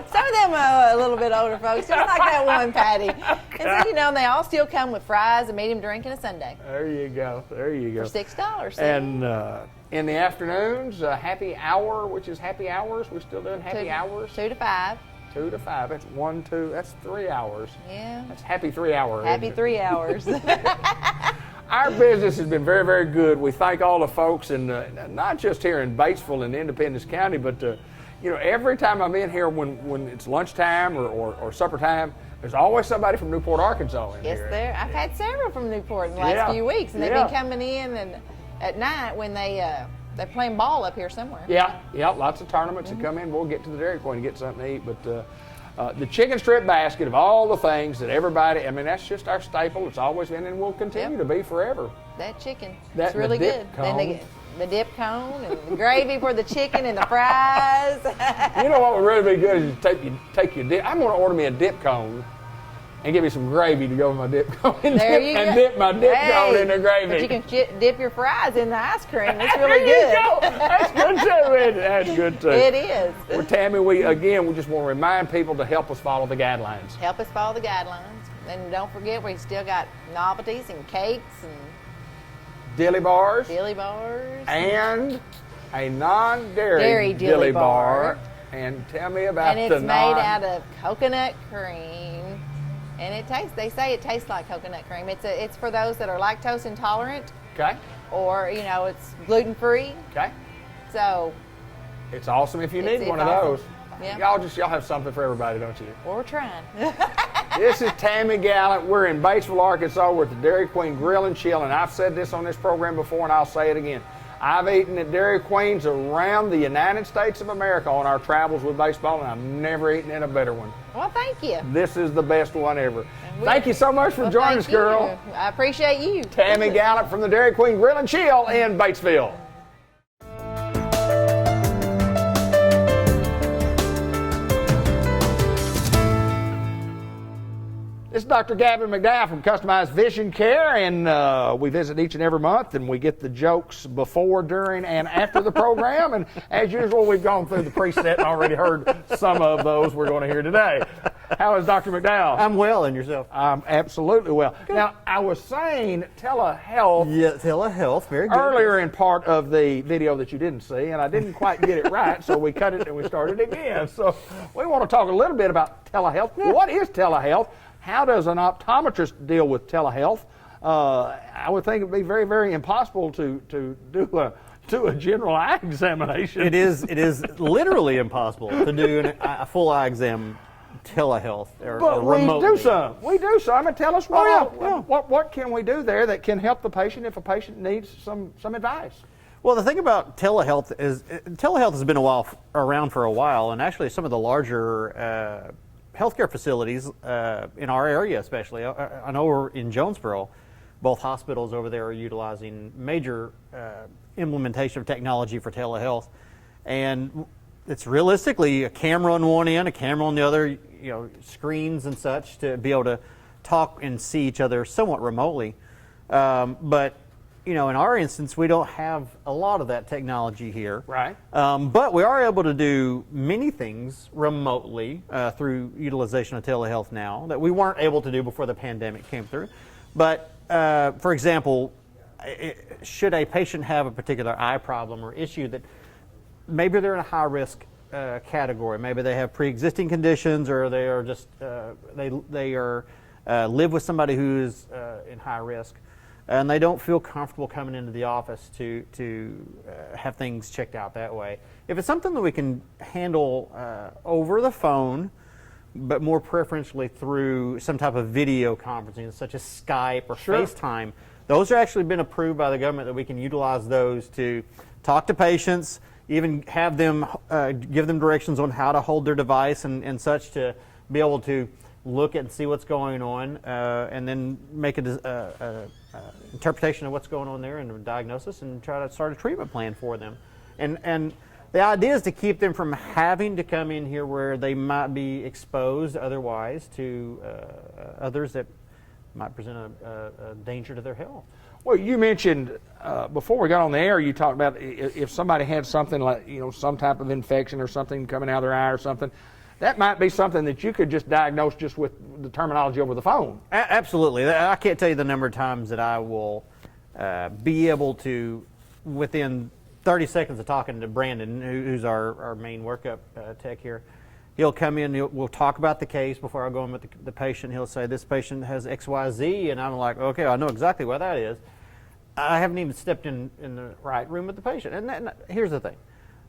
Speaker 13: some of them are a little bit older folks, just like that 1 patty. Okay. And so, they all still come with fries, a medium drink, and a sundae.
Speaker 1: There you go. There you go.
Speaker 13: For $6.
Speaker 1: And in the afternoons, happy hour, which is happy hours. We're still doing happy hours.
Speaker 13: 2 to 5.
Speaker 1: 2 to 5. That's 1, 2. That's 3 hours.
Speaker 13: Yeah.
Speaker 1: That's happy 3 hours.
Speaker 13: Happy 3 hours.
Speaker 1: Our business has been very, very good. We thank all the folks, and not just here in Batesville and Independence County, but every time I'm in here when it's lunchtime or supper time, there's always somebody from Newport, Arkansas in here.
Speaker 13: Yes, there. I've had several from Newport in the last few weeks, and they've been coming in and at night when they're playing ball up here somewhere.
Speaker 1: Yeah, lots of tournaments that come in. We'll get to the Dairy Queen and get something to eat, but the chicken strip basket of all the things that everybody, that's just our staple. It's always been and will continue to be forever.
Speaker 13: That chicken.
Speaker 1: It's
Speaker 13: really good.
Speaker 1: Cone.
Speaker 13: Then the dip cone and the gravy for the chicken and the fries.
Speaker 1: You know what would really be good is you take your dip. I'm going to order me a dip cone and give me some gravy to go with my dip cone and dip my dip cone in the gravy.
Speaker 13: But you can dip your fries in the ice cream. It's really good.
Speaker 1: That's good too. That's good too.
Speaker 13: It is.
Speaker 1: Well, Tammy, we just want to remind people to help us follow the guidelines.
Speaker 13: Help us follow the guidelines. And don't forget, we still got novelties and cakes and
Speaker 1: dilly bars. And a non-dairy dilly bar. And tell me about
Speaker 13: and it's made out of coconut cream. And they say it tastes like coconut cream. It's for those that are lactose intolerant.
Speaker 1: Okay.
Speaker 13: Or, it's gluten-free.
Speaker 1: Okay.
Speaker 13: So.
Speaker 1: It's awesome if you need one of those.
Speaker 13: Yeah.
Speaker 1: Y'all have something for everybody, don't you?
Speaker 13: Well, we're trying.
Speaker 1: This is Tammy Gallant. We're in Batesville, Arkansas. We're at the Dairy Queen Grill and Chill, and I've said this on this program before, and I'll say it again. I've eaten at Dairy Queens around the United States of America on our travels with baseball, and I've never eaten in a better one.
Speaker 13: Well, thank you.
Speaker 1: This is the best one ever. Thank you so much for joining us, girl.
Speaker 13: I appreciate you.
Speaker 1: Tammy Gallant from the Dairy Queen Grill and Chill in Batesville. This is Dr. Gavin McDowell from Customized Vision Care, and we visit each and every month, and we get the jokes before, during, and after the program. And as usual, we've gone through the preset and already heard some of those we're going to hear today. How is Dr. McDowell?
Speaker 14: I'm well, and yourself?
Speaker 1: I'm absolutely well. Good. Now, I was saying telehealth.
Speaker 14: Yeah, telehealth, very good.
Speaker 1: Earlier in part of the video that you didn't see, and I didn't quite get it right, so we cut it and we started again. So we want to talk a little bit about telehealth. Yeah. What is telehealth? How does an optometrist deal with telehealth? I would think it would be very, very impossible to do a general eye examination.
Speaker 14: It is literally impossible to do a full eye exam telehealth or remotely.
Speaker 1: We do some. And tell us what can we do there that can help the patient if a patient needs some advice?
Speaker 14: Well, the thing about telehealth is telehealth has been around for a while, and actually some of the larger healthcare facilities in our area, especially. I know we're in Jonesboro. Both hospitals over there are utilizing major implementation of technology for telehealth, and it's realistically a camera on one end, a camera on the other, screens and such to be able to talk and see each other somewhat remotely. But in our instance, we don't have a lot of that technology here.
Speaker 1: Right.
Speaker 14: But we are able to do many things remotely through utilization of telehealth now that we weren't able to do before the pandemic came through. But for example, should a patient have a particular eye problem or issue that maybe they're in a high risk category, maybe they have pre-existing conditions, or they are just they are live with somebody who is in high risk, and they don't feel comfortable coming into the office to have things checked out that way. If it's something that we can handle over the phone, but more preferentially through some type of video conferencing, such as Skype or FaceTime, those are actually been approved by the government that we can utilize those to talk to patients, even have them give them directions on how to hold their device and such, to be able to look and see what's going on, and then make a interpretation of what's going on there and a diagnosis, and try to start a treatment plan for them. And the idea is to keep them from having to come in here where they might be exposed otherwise to others that might present a danger to their health.
Speaker 1: Well, you mentioned before we got on the air, you talked about if somebody had something like, some type of infection or something coming out of their eye or something, that might be something that you could just diagnose just with the terminology over the phone.
Speaker 14: Absolutely. I can't tell you the number of times that I will be able to, within 30 seconds of talking to Brandon, who's our main workup tech here, he'll come in, we'll talk about the case before I go in with the patient. He'll say, this patient has XYZ, and I'm like, okay, I know exactly what that is. I haven't even stepped in the right room with the patient. And here's the thing.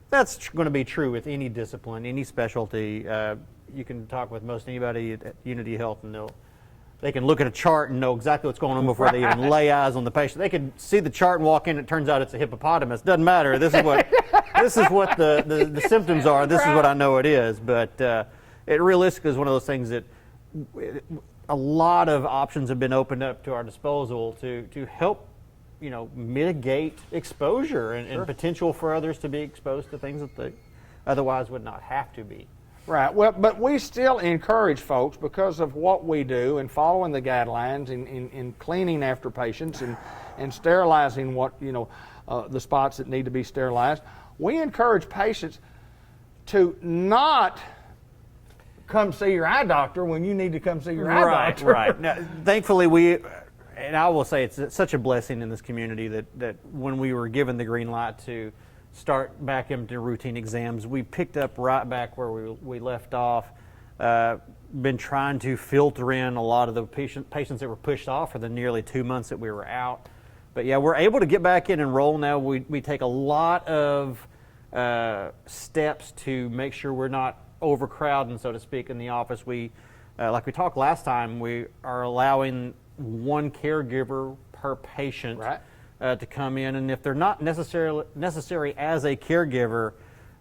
Speaker 14: That's going to be true with any discipline, any specialty. You can talk with most anybody at Unity Health, and they can look at a chart and know exactly what's going on before they even lay eyes on the patient. They can see the chart and walk in. It turns out it's a hippopotamus. Doesn't matter. This is what the symptoms are. This is what I know it is. But it realistically is one of those things that a lot of options have been opened up to our disposal to help mitigate exposure and potential for others to be exposed to things that they otherwise would not have to be.
Speaker 1: Right. Well, but we still encourage folks, because of what we do and following the guidelines in cleaning after patients and sterilizing the spots that need to be sterilized. We encourage patients to not come see your eye doctor when you need to come see your eye doctor.
Speaker 14: Right. Now, thankfully, and I will say it's such a blessing in this community that when we were given the green light to start back into routine exams, we picked up right back where we left off. Been trying to filter in a lot of the patients that were pushed off for the nearly 2 months that we were out. But yeah, we're able to get back in and roll now. We take a lot of steps to make sure we're not overcrowding, so to speak, in the office. We, like we talked last time, we are allowing one caregiver per patient to come in, and if they're not necessary as a caregiver,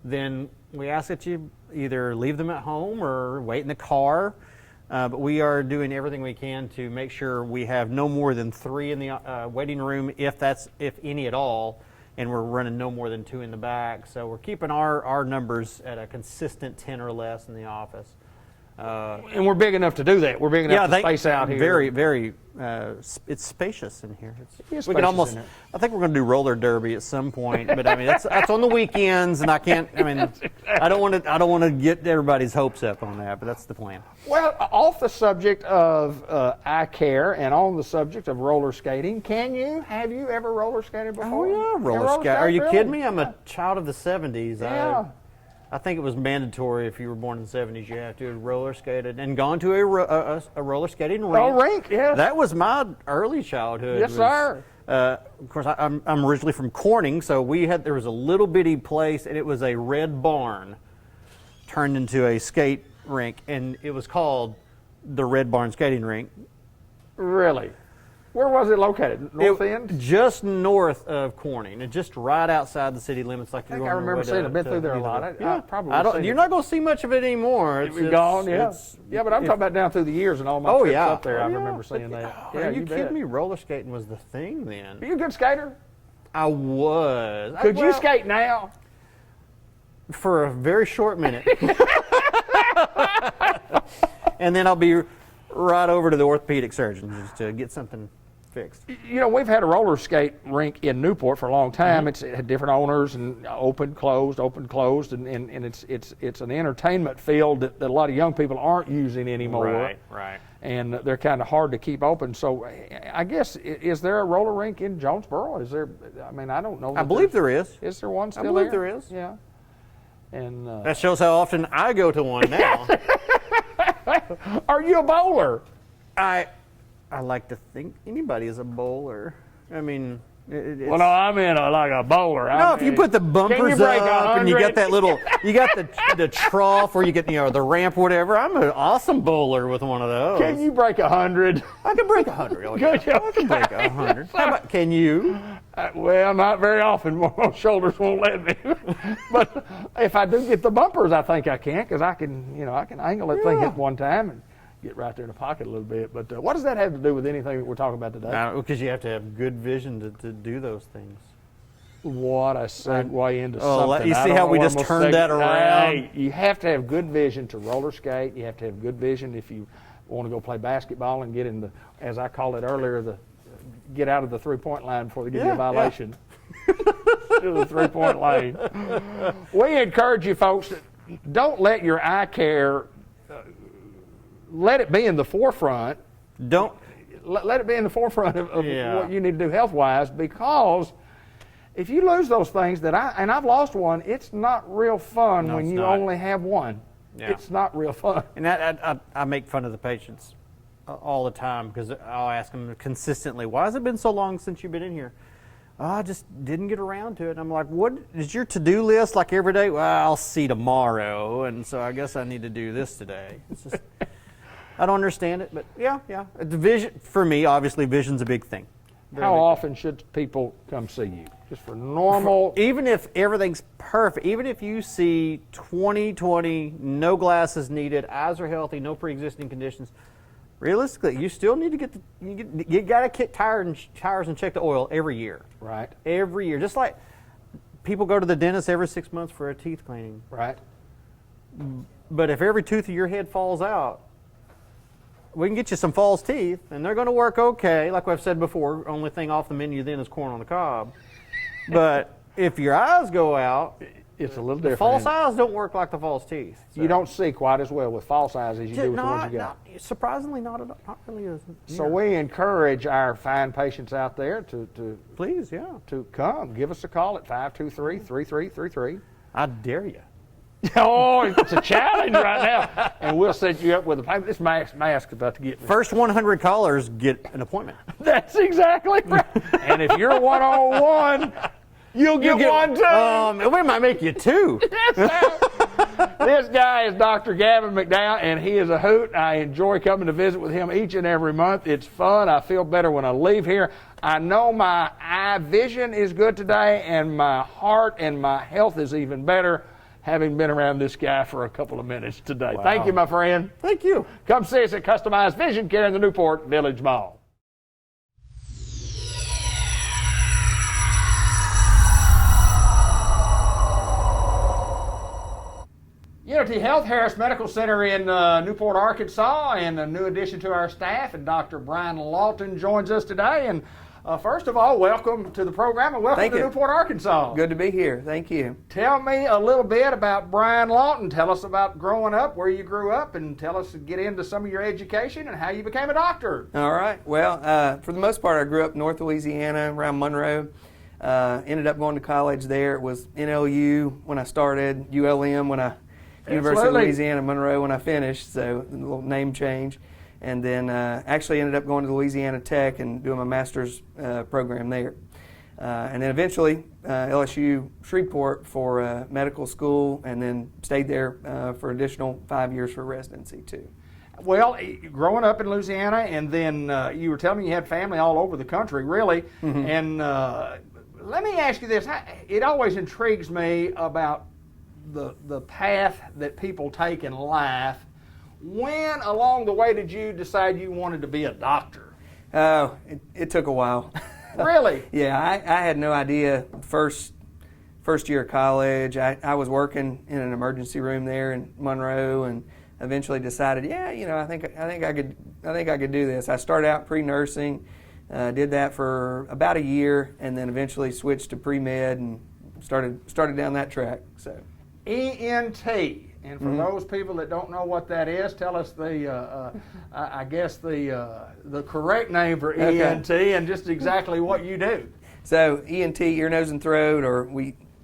Speaker 14: then we ask that you either leave them at home or wait in the car. But we are doing everything we can to make sure we have no more than 3 in the waiting room, if any at all, and we're running no more than 2 in the back. So we're keeping our numbers at a consistent 10 or less in the office.
Speaker 1: And we're big enough to do that. We're big enough to space out here.
Speaker 14: Very, very. It's spacious in here. We can almost. I think we're going to do roller derby at some point, but I mean that's on the weekends, and I can't. I mean, I don't want to get everybody's hopes up on that, but that's the plan.
Speaker 1: Well, off the subject of eye care and on the subject of roller skating, have you ever roller skated before?
Speaker 14: Oh yeah, roller skate. Are you kidding me? I'm a child of the '70s.
Speaker 1: Yeah.
Speaker 14: I think it was mandatory if you were born in the 70s, you have to have roller skated and gone to a roller skating rink.
Speaker 1: Oh, rink, yeah.
Speaker 14: That was my early childhood.
Speaker 1: Yes, sir.
Speaker 14: Of course, I'm originally from Corning, so there was a little bitty place, and it was a red barn turned into a skate rink, and it was called the Red Barn Skating Rink.
Speaker 1: Really? Where was it located? North end?
Speaker 14: Just north of Corning, and just right outside the city limits. Like
Speaker 1: I remember seeing it. I've been through there a lot.
Speaker 14: You're not going to see much of it anymore.
Speaker 1: It's gone. Yeah, but I'm talking about down through the years and all my trips up there. I remember seeing that.
Speaker 14: Are you kidding me? Roller skating was the thing then.
Speaker 1: Are you a good skater?
Speaker 14: I was.
Speaker 1: Could you skate now?
Speaker 14: For a very short minute. And then I'll be right over to the orthopedic surgeon just to get something
Speaker 3: fixed.
Speaker 1: You know, we've had a roller skate rink in Newport for a long time. It's had different owners and open, closed, and it's an entertainment field that a lot of young people aren't using anymore.
Speaker 14: Right.
Speaker 1: And they're kind of hard to keep open. So I guess, is there a roller rink in Jonesboro? Is there? I mean, I don't know.
Speaker 14: I believe there is.
Speaker 1: Is there one still
Speaker 14: I believe
Speaker 1: there?
Speaker 14: there is.
Speaker 1: Yeah. And
Speaker 14: that shows how often I go to one now.
Speaker 1: Are you a bowler?
Speaker 14: I like to think anybody is a bowler. I mean,
Speaker 1: well, no, I'm in like a bowler.
Speaker 14: No, if you put the bumpers up and you got that little, you got the trough where you get, the ramp or whatever. I'm an awesome bowler with one of those.
Speaker 1: Can you break 100?
Speaker 14: I can break 100. Oh, yeah. I can break 100. How about, can you?
Speaker 1: Well, not very often. My shoulders won't let me. But if I do get the bumpers, I think I can, because I can angle that thing at one time and get right there in the pocket a little bit. But what does that have to do with anything that we're talking about today?
Speaker 14: Because you have to have good vision to do those things.
Speaker 1: What a segue into something.
Speaker 14: You see how we just turned that around?
Speaker 1: Hey, you have to have good vision to roller skate. You have to have good vision if you want to go play basketball and get in the, as I called it earlier, get out of the three-point line before they give you a violation. To the three-point lane. We encourage you folks, don't let your eye care, let it be in the forefront.
Speaker 14: Don't
Speaker 1: let it be in the forefront of what you need to do health-wise, because if you lose those things I've lost one, it's not real fun when you only have one. Yeah. It's not real fun.
Speaker 14: And I make fun of the patients all the time, because I'll ask them consistently, why has it been so long since you've been in here? Oh, I just didn't get around to it. And I'm like, what is your to-do list like every day? Well, I'll see tomorrow, and so I guess I need to do this today. It's just, I don't understand it, but yeah. The vision, for me, obviously, vision's a big thing.
Speaker 1: How often should people come see you? Just for normal?
Speaker 14: Even if everything's perfect, even if you see 20/20, no glasses needed, eyes are healthy, no pre-existing conditions, realistically, you still need to you got to kick tires and check the oil every year.
Speaker 1: Right.
Speaker 14: Every year. Just like people go to the dentist every 6 months for a teeth cleaning.
Speaker 1: Right.
Speaker 14: But if every tooth of your head falls out, we can get you some false teeth, and they're going to work okay. Like I've said before, only thing off the menu then is corn on the cob. But if your eyes go out,
Speaker 1: it's a little different.
Speaker 14: False eyes don't work like the false teeth.
Speaker 1: So. You don't see quite as well with false eyes as you do with the ones you got.
Speaker 14: Surprisingly, not really.
Speaker 1: So we encourage our fine patients out there to
Speaker 14: please,
Speaker 1: to come. Give us a call at 523-3333.
Speaker 14: I dare you.
Speaker 1: Oh, it's a challenge right now. And we'll set you up with a payment. This mask is about to get me.
Speaker 14: First 100 callers get an appointment.
Speaker 1: That's exactly right. And if you're one-on-one, you'll get one too.
Speaker 14: We might make you two.
Speaker 1: This guy is Dr. Gavin McDowell, and he is a hoot. I enjoy coming to visit with him each and every month. It's fun. I feel better when I leave here. I know my eye vision is good today, and my heart and my health is even better, having been around this guy for a couple of minutes today. Wow. Thank you, my friend.
Speaker 14: Thank you.
Speaker 1: Come see us at Customized Vision Care in the Newport Village Mall. Unity Health Harris Medical Center in Newport, Arkansas, and a new addition to our staff, and Dr. Brian Lawton joins us today. And first of all, welcome to the program, and welcome to Newport, Arkansas.
Speaker 15: Good to be here. Thank you.
Speaker 1: Tell me a little bit about Brian Lawton. Tell us about growing up, where you grew up, and tell us, get into some of your education and how you became a doctor.
Speaker 15: All right. Well, for the most part, I grew up North Louisiana, around Monroe. Ended up going to college there. It was NLU when I started, ULM when I University of Louisiana, Monroe when I finished, so a little name change. And then actually ended up going to Louisiana Tech and doing my master's program there. And then eventually LSU Shreveport for medical school, and then stayed there for additional 5 years for residency too.
Speaker 1: Well, growing up in Louisiana, and then you were telling me you had family all over the country, really. Mm-hmm. And let me ask you this. It always intrigues me about the path that people take in life. When along the way did you decide you wanted to be a doctor?
Speaker 15: Oh, it took a while.
Speaker 1: Really?
Speaker 15: Yeah, I had no idea. First year of college, I was working in an emergency room there in Monroe, and eventually decided, I think I could do this. I started out pre-nursing, Did that for about a year, and then eventually switched to pre-med and started down that track. So
Speaker 1: ENT, and for those people that don't know what that is, tell us the I guess the correct name for ENT and just exactly what you do.
Speaker 15: So ENT, ear, nose, and throat, or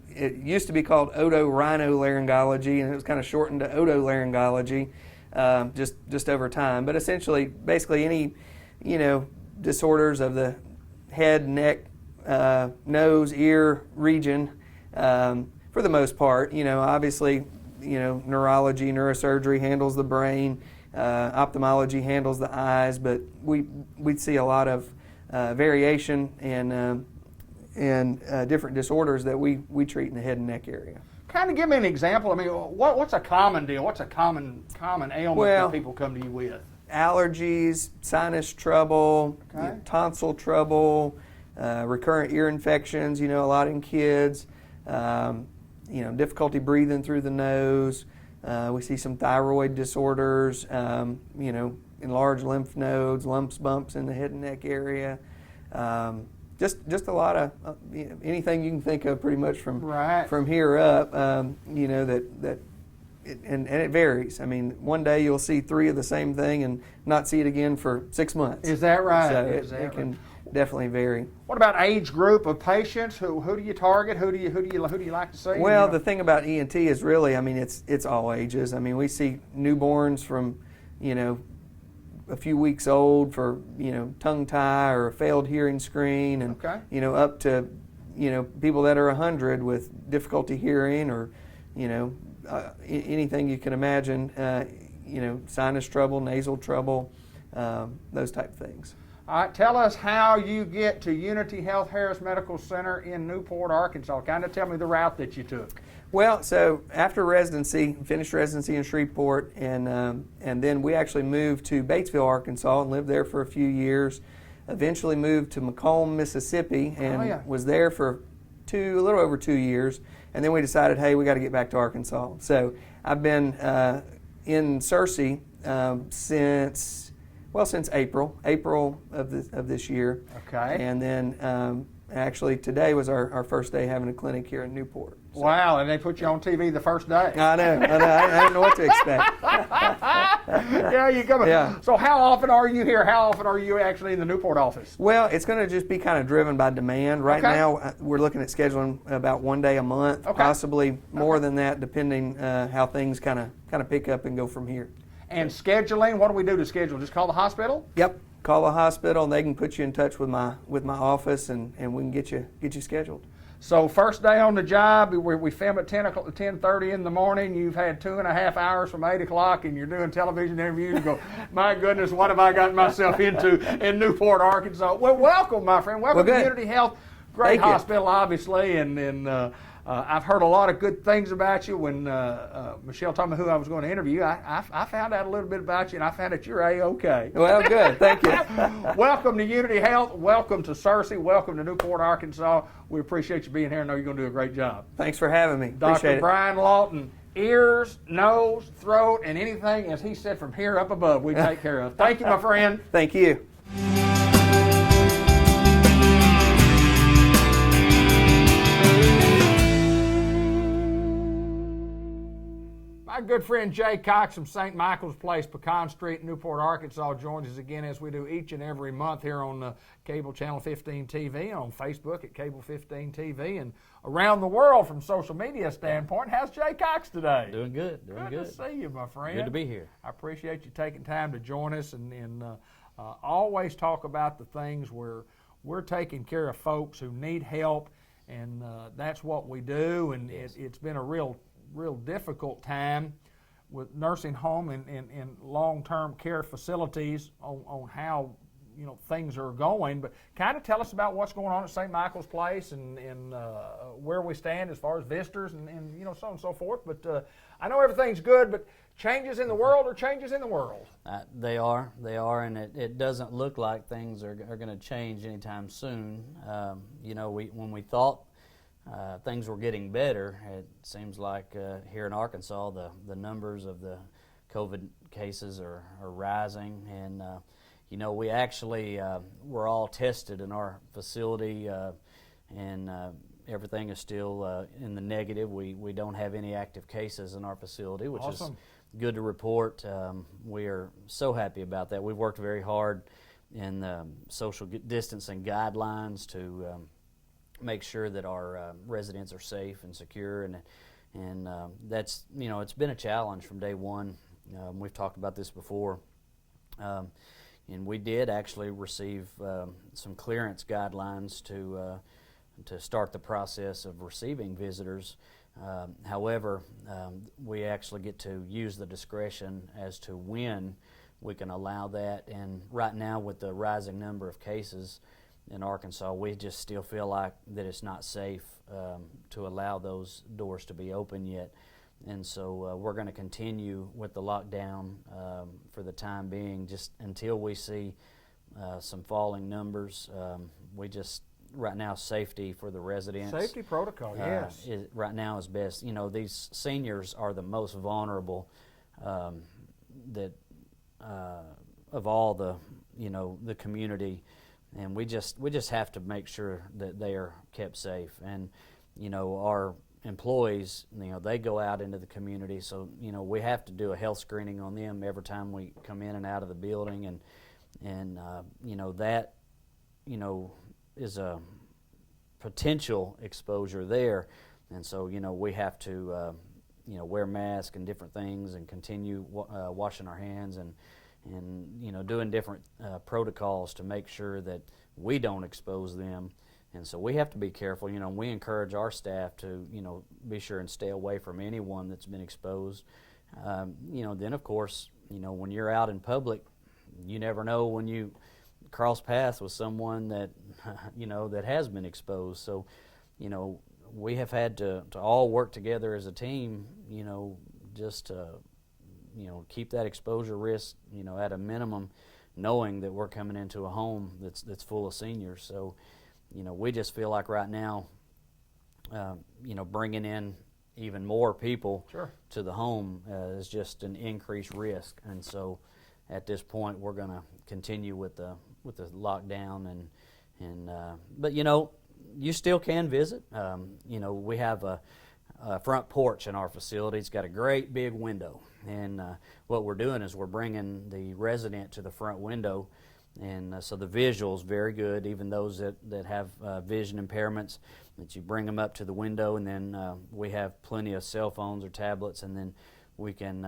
Speaker 15: it used to be called otorhinolaryngology, and it was kind of shortened to otolaryngology just over time. But essentially, basically any disorders of the head, neck, nose, ear region, for the most part. Obviously, neurology, neurosurgery handles the brain, ophthalmology handles the eyes, but we see a lot of variation and different disorders that we treat in the head and neck area.
Speaker 1: Kind of give me an example. I mean, what's a common deal? What's a common ailment that people come to you with?
Speaker 15: Allergies, sinus trouble, tonsil trouble, recurrent ear infections, a lot in kids, difficulty breathing through the nose. We see some thyroid disorders, enlarged lymph nodes, lumps, bumps in the head and neck area. Just a lot of anything you can think of, pretty much from here up. And it varies. I mean, one day you'll see 3 of the same thing and not see it again for 6 months.
Speaker 1: Is that right?
Speaker 15: So it can definitely vary.
Speaker 1: What about age group of patients? Who do you target? Who do you like to see?
Speaker 15: Well, the thing about ENT is really, I mean, it's all ages. I mean, we see newborns from, a few weeks old for tongue tie or a failed hearing screen, and up to people that are 100 with difficulty hearing or anything you can imagine, sinus trouble, nasal trouble, those type of things.
Speaker 1: All right, tell us how you get to Unity Health Harris Medical Center in Newport, Arkansas. Kind of tell me the route that you took.
Speaker 15: Well, so after residency, finished residency in Shreveport, and then we actually moved to Batesville, Arkansas, and lived there for a few years. Eventually moved to Macomb, Mississippi, and was there for a little over 2 years. And then we decided, hey, we got to get back to Arkansas. So I've been in Searcy since April of this year.
Speaker 1: Okay.
Speaker 15: And then actually today was our first day having a clinic here in Newport. So.
Speaker 1: Wow, and they put you on TV the first day.
Speaker 15: I know. I didn't know what to expect.
Speaker 1: Yeah, you come.
Speaker 15: Yeah.
Speaker 1: So how often are you here? How often are you actually in the Newport office?
Speaker 15: Well, it's going to just be kind of driven by demand. Right now, we're looking at scheduling about 1 day a month, possibly more than that, depending how things kind of pick up and go from here.
Speaker 1: And scheduling, what do we do to schedule? Just call the hospital?
Speaker 15: Yep. Call the hospital, and they can put you in touch with my office, and we can get you scheduled.
Speaker 1: So first day on the job, we film at 10:30 in the morning. You've had 2.5 hours from 8 o'clock, and you're doing television interviews. You go, my goodness, what have I gotten myself into in Newport, Arkansas? Well, welcome, my friend. Welcome to Unity Health. Great hospital, obviously, and I've heard a lot of good things about you. When Michelle told me who I was going to interview, I found out a little bit about you, and I found that you're A-OK.
Speaker 15: Well, good. Thank you.
Speaker 1: Welcome to Unity Health. Welcome to Searcy. Welcome to Newport, Arkansas. We appreciate you being here. I know you're going to do a great job.
Speaker 15: Thanks for having me.
Speaker 1: Dr. Brian Lawton, ears, nose, throat, and anything, as he said, from here up above, we take care of. Thank you, my friend.
Speaker 15: Thank you.
Speaker 1: My good friend Jay Cox from St. Michael's Place, Pecan Street, Newport, Arkansas, joins us again as we do each and every month here on Cable Channel 15 TV and on Facebook at Cable 15 TV and around the world from social media standpoint. How's Jay Cox today?
Speaker 16: Doing good. Doing good.
Speaker 1: Good to see you, my friend.
Speaker 16: Good to be here.
Speaker 1: I appreciate you taking time to join us and always talk about the things where we're taking care of folks who need help, and that's what we do. And it's been a real difficult time with nursing home and long-term care facilities on how things are going. But kind of tell us about what's going on at St. Michael's Place and where we stand as far as visitors and so on and so forth. But I know everything's good, but changes in the world are changes in the world.
Speaker 16: They are, and it doesn't look like things are going to change anytime soon. When we thought things were getting better, it seems like here in Arkansas the numbers of the COVID cases are rising, and we actually we're all tested in our facility, and everything is still in the negative. We don't have any active cases in our facility, which
Speaker 1: Awesome.
Speaker 16: is good to report. We are so happy about that. We've worked very hard in the social distancing guidelines to make sure that our residents are safe and secure, and that's, it's been a challenge from day one. We've talked about this before, and we did actually receive some clearance guidelines to start the process of receiving visitors. However, we actually get to use the discretion as to when we can allow that, and right now with the rising number of cases in Arkansas, we just still feel like that it's not safe to allow those doors to be open yet. And so we're going to continue with the lockdown for the time being, just until we see some falling numbers. We just, right now, safety for the residents.
Speaker 1: Safety protocol, yes.
Speaker 16: Right now is best. These seniors are the most vulnerable of all the community, and we just have to make sure that they are kept safe. And our employees, they go out into the community, so we have to do a health screening on them every time we come in and out of the building, and that is a potential exposure there, and so we have to wear masks and different things, and continue washing our hands, and doing different protocols to make sure that we don't expose them. And so we have to be careful. We encourage our staff to be sure and stay away from anyone that's been exposed. Then of course, when you're out in public, you never know when you cross paths with someone that that has been exposed. So we have had to all work together as a team, just to keep that exposure risk at a minimum, knowing that we're coming into a home that's full of seniors. So we just feel like right now, bringing in even more people to the home is just an increased risk. And so at this point, we're going to continue with the lockdown, but you still can visit. We have a front porch in our facility. It's got a great big window, and what we're doing is we're bringing the resident to the front window, and so the visual is very good. Even those that have vision impairments, that you bring them up to the window, and then we have plenty of cell phones or tablets, and then we can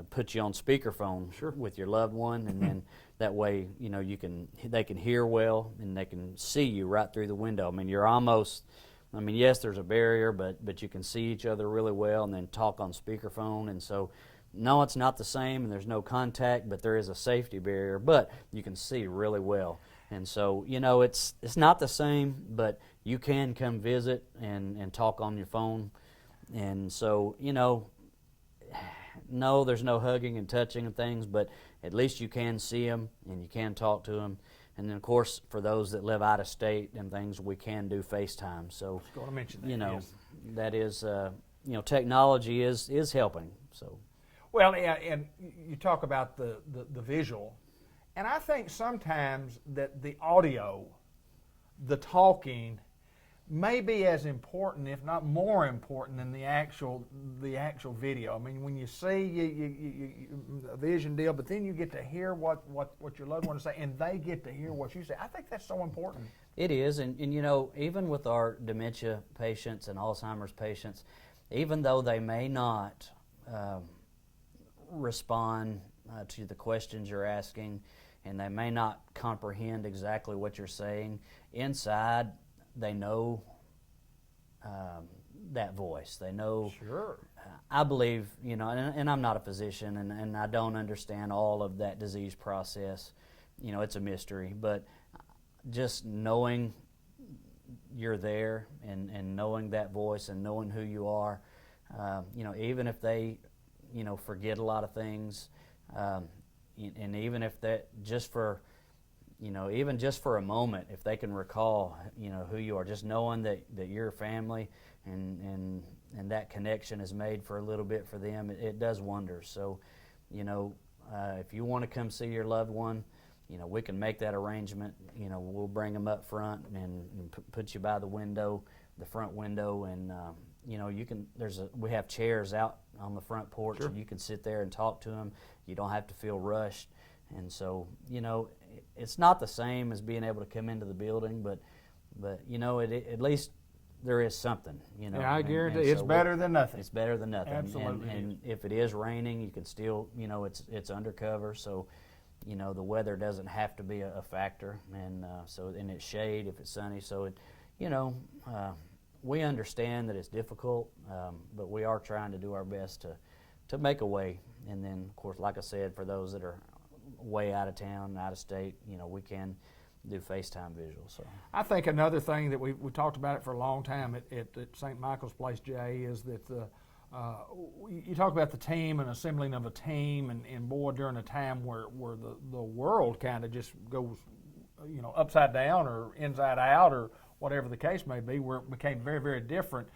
Speaker 16: put you on speakerphone with your loved one, and then that way they can hear well, and they can see you right through the window. I mean, you're almost, yes, there's a barrier, but you can see each other really well, and then talk on speakerphone. And so, no, it's not the same, and there's no contact, but there is a safety barrier, but you can see really well. And so, it's not the same, but you can come visit and talk on your phone. And so, no, there's no hugging and touching and things, but at least you can see them and you can talk to them. And then, of course, for those that live out of state and things, we can do FaceTime. So,
Speaker 1: I was going to mention that, yes.
Speaker 16: That is, technology is helping. So,
Speaker 1: well, and you talk about the visual, and I think sometimes that the audio, the talking, may be as important, if not more important, than the actual video. I mean, when you see a vision deal, but then you get to hear what your loved ones say, and they get to hear what you say. I think that's so important.
Speaker 16: It is, and even with our dementia patients and Alzheimer's patients, even though they may not respond to the questions you're asking, and they may not comprehend exactly what you're saying, inside they know that voice. They know.
Speaker 1: Sure.
Speaker 16: I believe, and I'm not a physician, and I don't understand all of that disease process. It's a mystery. But just knowing you're there, and knowing that voice, and knowing who you are, even if they, forget a lot of things, and even if that just for even just for a moment, if they can recall, who you are, just knowing that you're family, and that connection is made for a little bit for them, it does wonders. So, if you want to come see your loved one, we can make that arrangement. We'll bring them up front and put you by the window, the front window, and you can. We have chairs out on the front porch, and you can sit there and talk to them. You don't have to feel rushed, and so it's not the same as being able to come into the building, but at least there is something.
Speaker 1: Yeah, I guarantee it's better than nothing.
Speaker 16: It's better than nothing.
Speaker 1: Absolutely.
Speaker 16: And if it is raining, you can still, it's undercover, so. The weather doesn't have to be a factor, and it's shade if it's sunny. So we understand that it's difficult, but we are trying to do our best to make a way. And then, of course, like I said, for those that are way out of town, out of state, we can do FaceTime visuals. So
Speaker 1: I think another thing that we talked about it for a long time at St. Michael's Place, Jay, is that you talk about the team and assembling of a team, and boy, during a time where the world kind of just goes, upside down or inside out or whatever the case may be, where it became very, very different.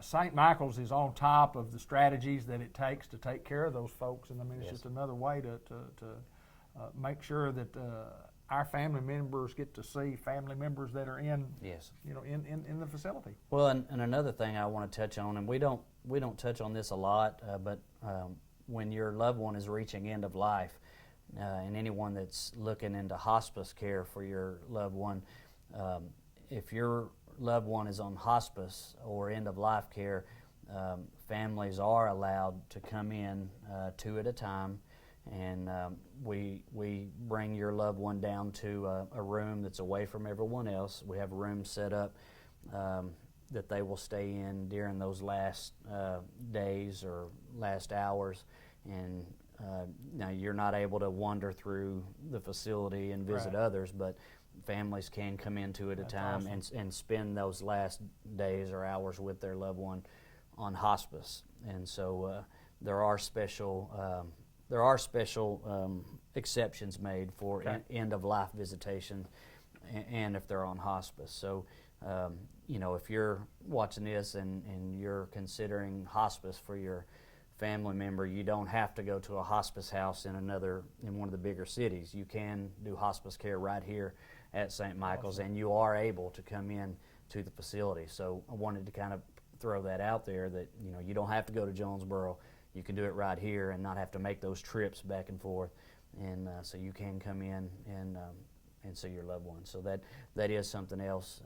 Speaker 1: St. Michael's is on top of the strategies that it takes to take care of those folks, and I mean it's just another way to make sure that our family members get to see family members that are in in the facility.
Speaker 16: Well, and another thing I want to touch on, and we don't touch on this a lot, but when your loved one is reaching end of life, and anyone that's looking into hospice care for your loved one, if your loved one is on hospice or end of life care, families are allowed to come in 2 at a time. And we bring your loved one down to a room that's away from everyone else. We have a room set up that they will stay in during those last days or last hours. And now you're not able to wander through the facility and visit others, but families can come in 2 at a time and spend those last days or hours with their loved one on hospice. And so there are special exceptions made for end-of-life visitation, and if they're on hospice. So, if you're watching this and you're considering hospice for your family member, you don't have to go to a hospice house in one of the bigger cities. You can do hospice care right here at St. Michael's, and you are able to come in to the facility. So I wanted to kind of throw that out there that you don't have to go to Jonesboro. You can do it right here and not have to make those trips back and forth, and so you can come in and see your loved one. So that is something else.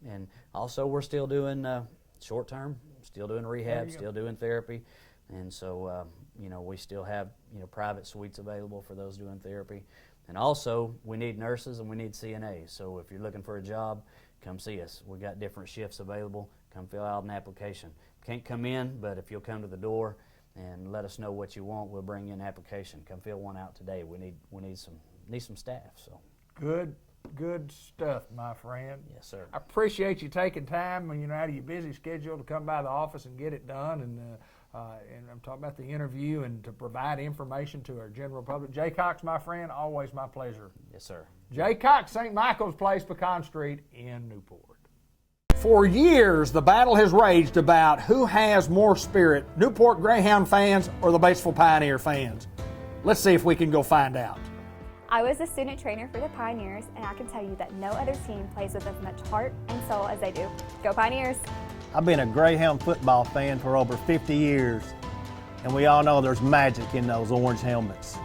Speaker 16: And also, we're still doing short term, still doing rehab, still doing therapy, and so we still have private suites available for those doing therapy. And also, we need nurses and we need CNAs. So if you're looking for a job, come see us. We got different shifts available. Come fill out an application. Can't come in, but if you'll come to the door and let us know what you want, we'll bring you an application. Come fill one out today. We need some staff. So
Speaker 1: good stuff, my friend.
Speaker 16: Yes, sir.
Speaker 1: I appreciate you taking time out of your busy schedule to come by the office and get it done. And I'm talking about the interview and to provide information to our general public. Jay Cox, my friend, always my pleasure.
Speaker 16: Yes, sir.
Speaker 1: Jay Cox, St. Michael's Place, Pecan Street in Newport. For years, the battle has raged about who has more spirit, Newport Greyhound fans or the Batesville Pioneer fans. Let's see if we can go find out.
Speaker 2: I was a student trainer for the Pioneers, and I can tell you that no other team plays with as much heart and soul as they do. Go Pioneers!
Speaker 3: I've been a Greyhound football fan for over 50 years, and we all know there's magic in those orange helmets.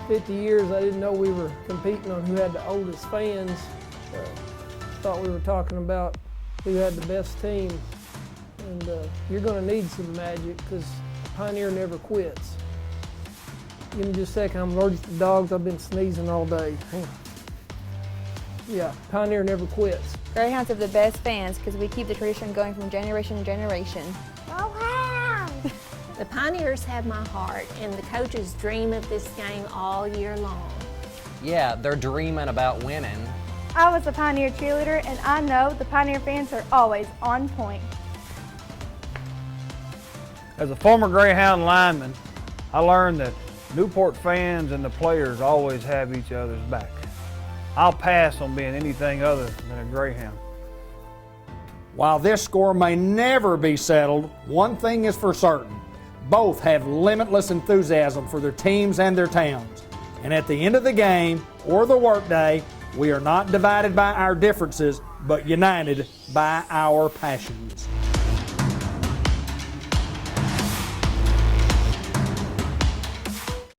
Speaker 4: 50 years, I didn't know we were competing on who had the oldest fans. Thought we were talking about who had the best team, and you're going to need some magic because Pioneer never quits. Give me just a second, I'm allergic to dogs. I've been sneezing all day. Yeah, Pioneer never quits.
Speaker 7: Greyhounds have the best fans because we keep the tradition going from generation to generation.
Speaker 5: Go Hounds! The Pioneers have my heart, and the coaches dream of this game all year long.
Speaker 6: Yeah, they're dreaming about winning.
Speaker 7: I was a Pioneer cheerleader, and I know the Pioneer fans are always on point.
Speaker 8: As a former Greyhound lineman, I learned that Newport fans and the players always have each other's back. I'll pass on being anything other than a Greyhound.
Speaker 1: While this score may never be settled, one thing is for certain. Both have limitless enthusiasm for their teams and their towns. And at the end of the game or the workday, we are not divided by our differences, but united by our passions.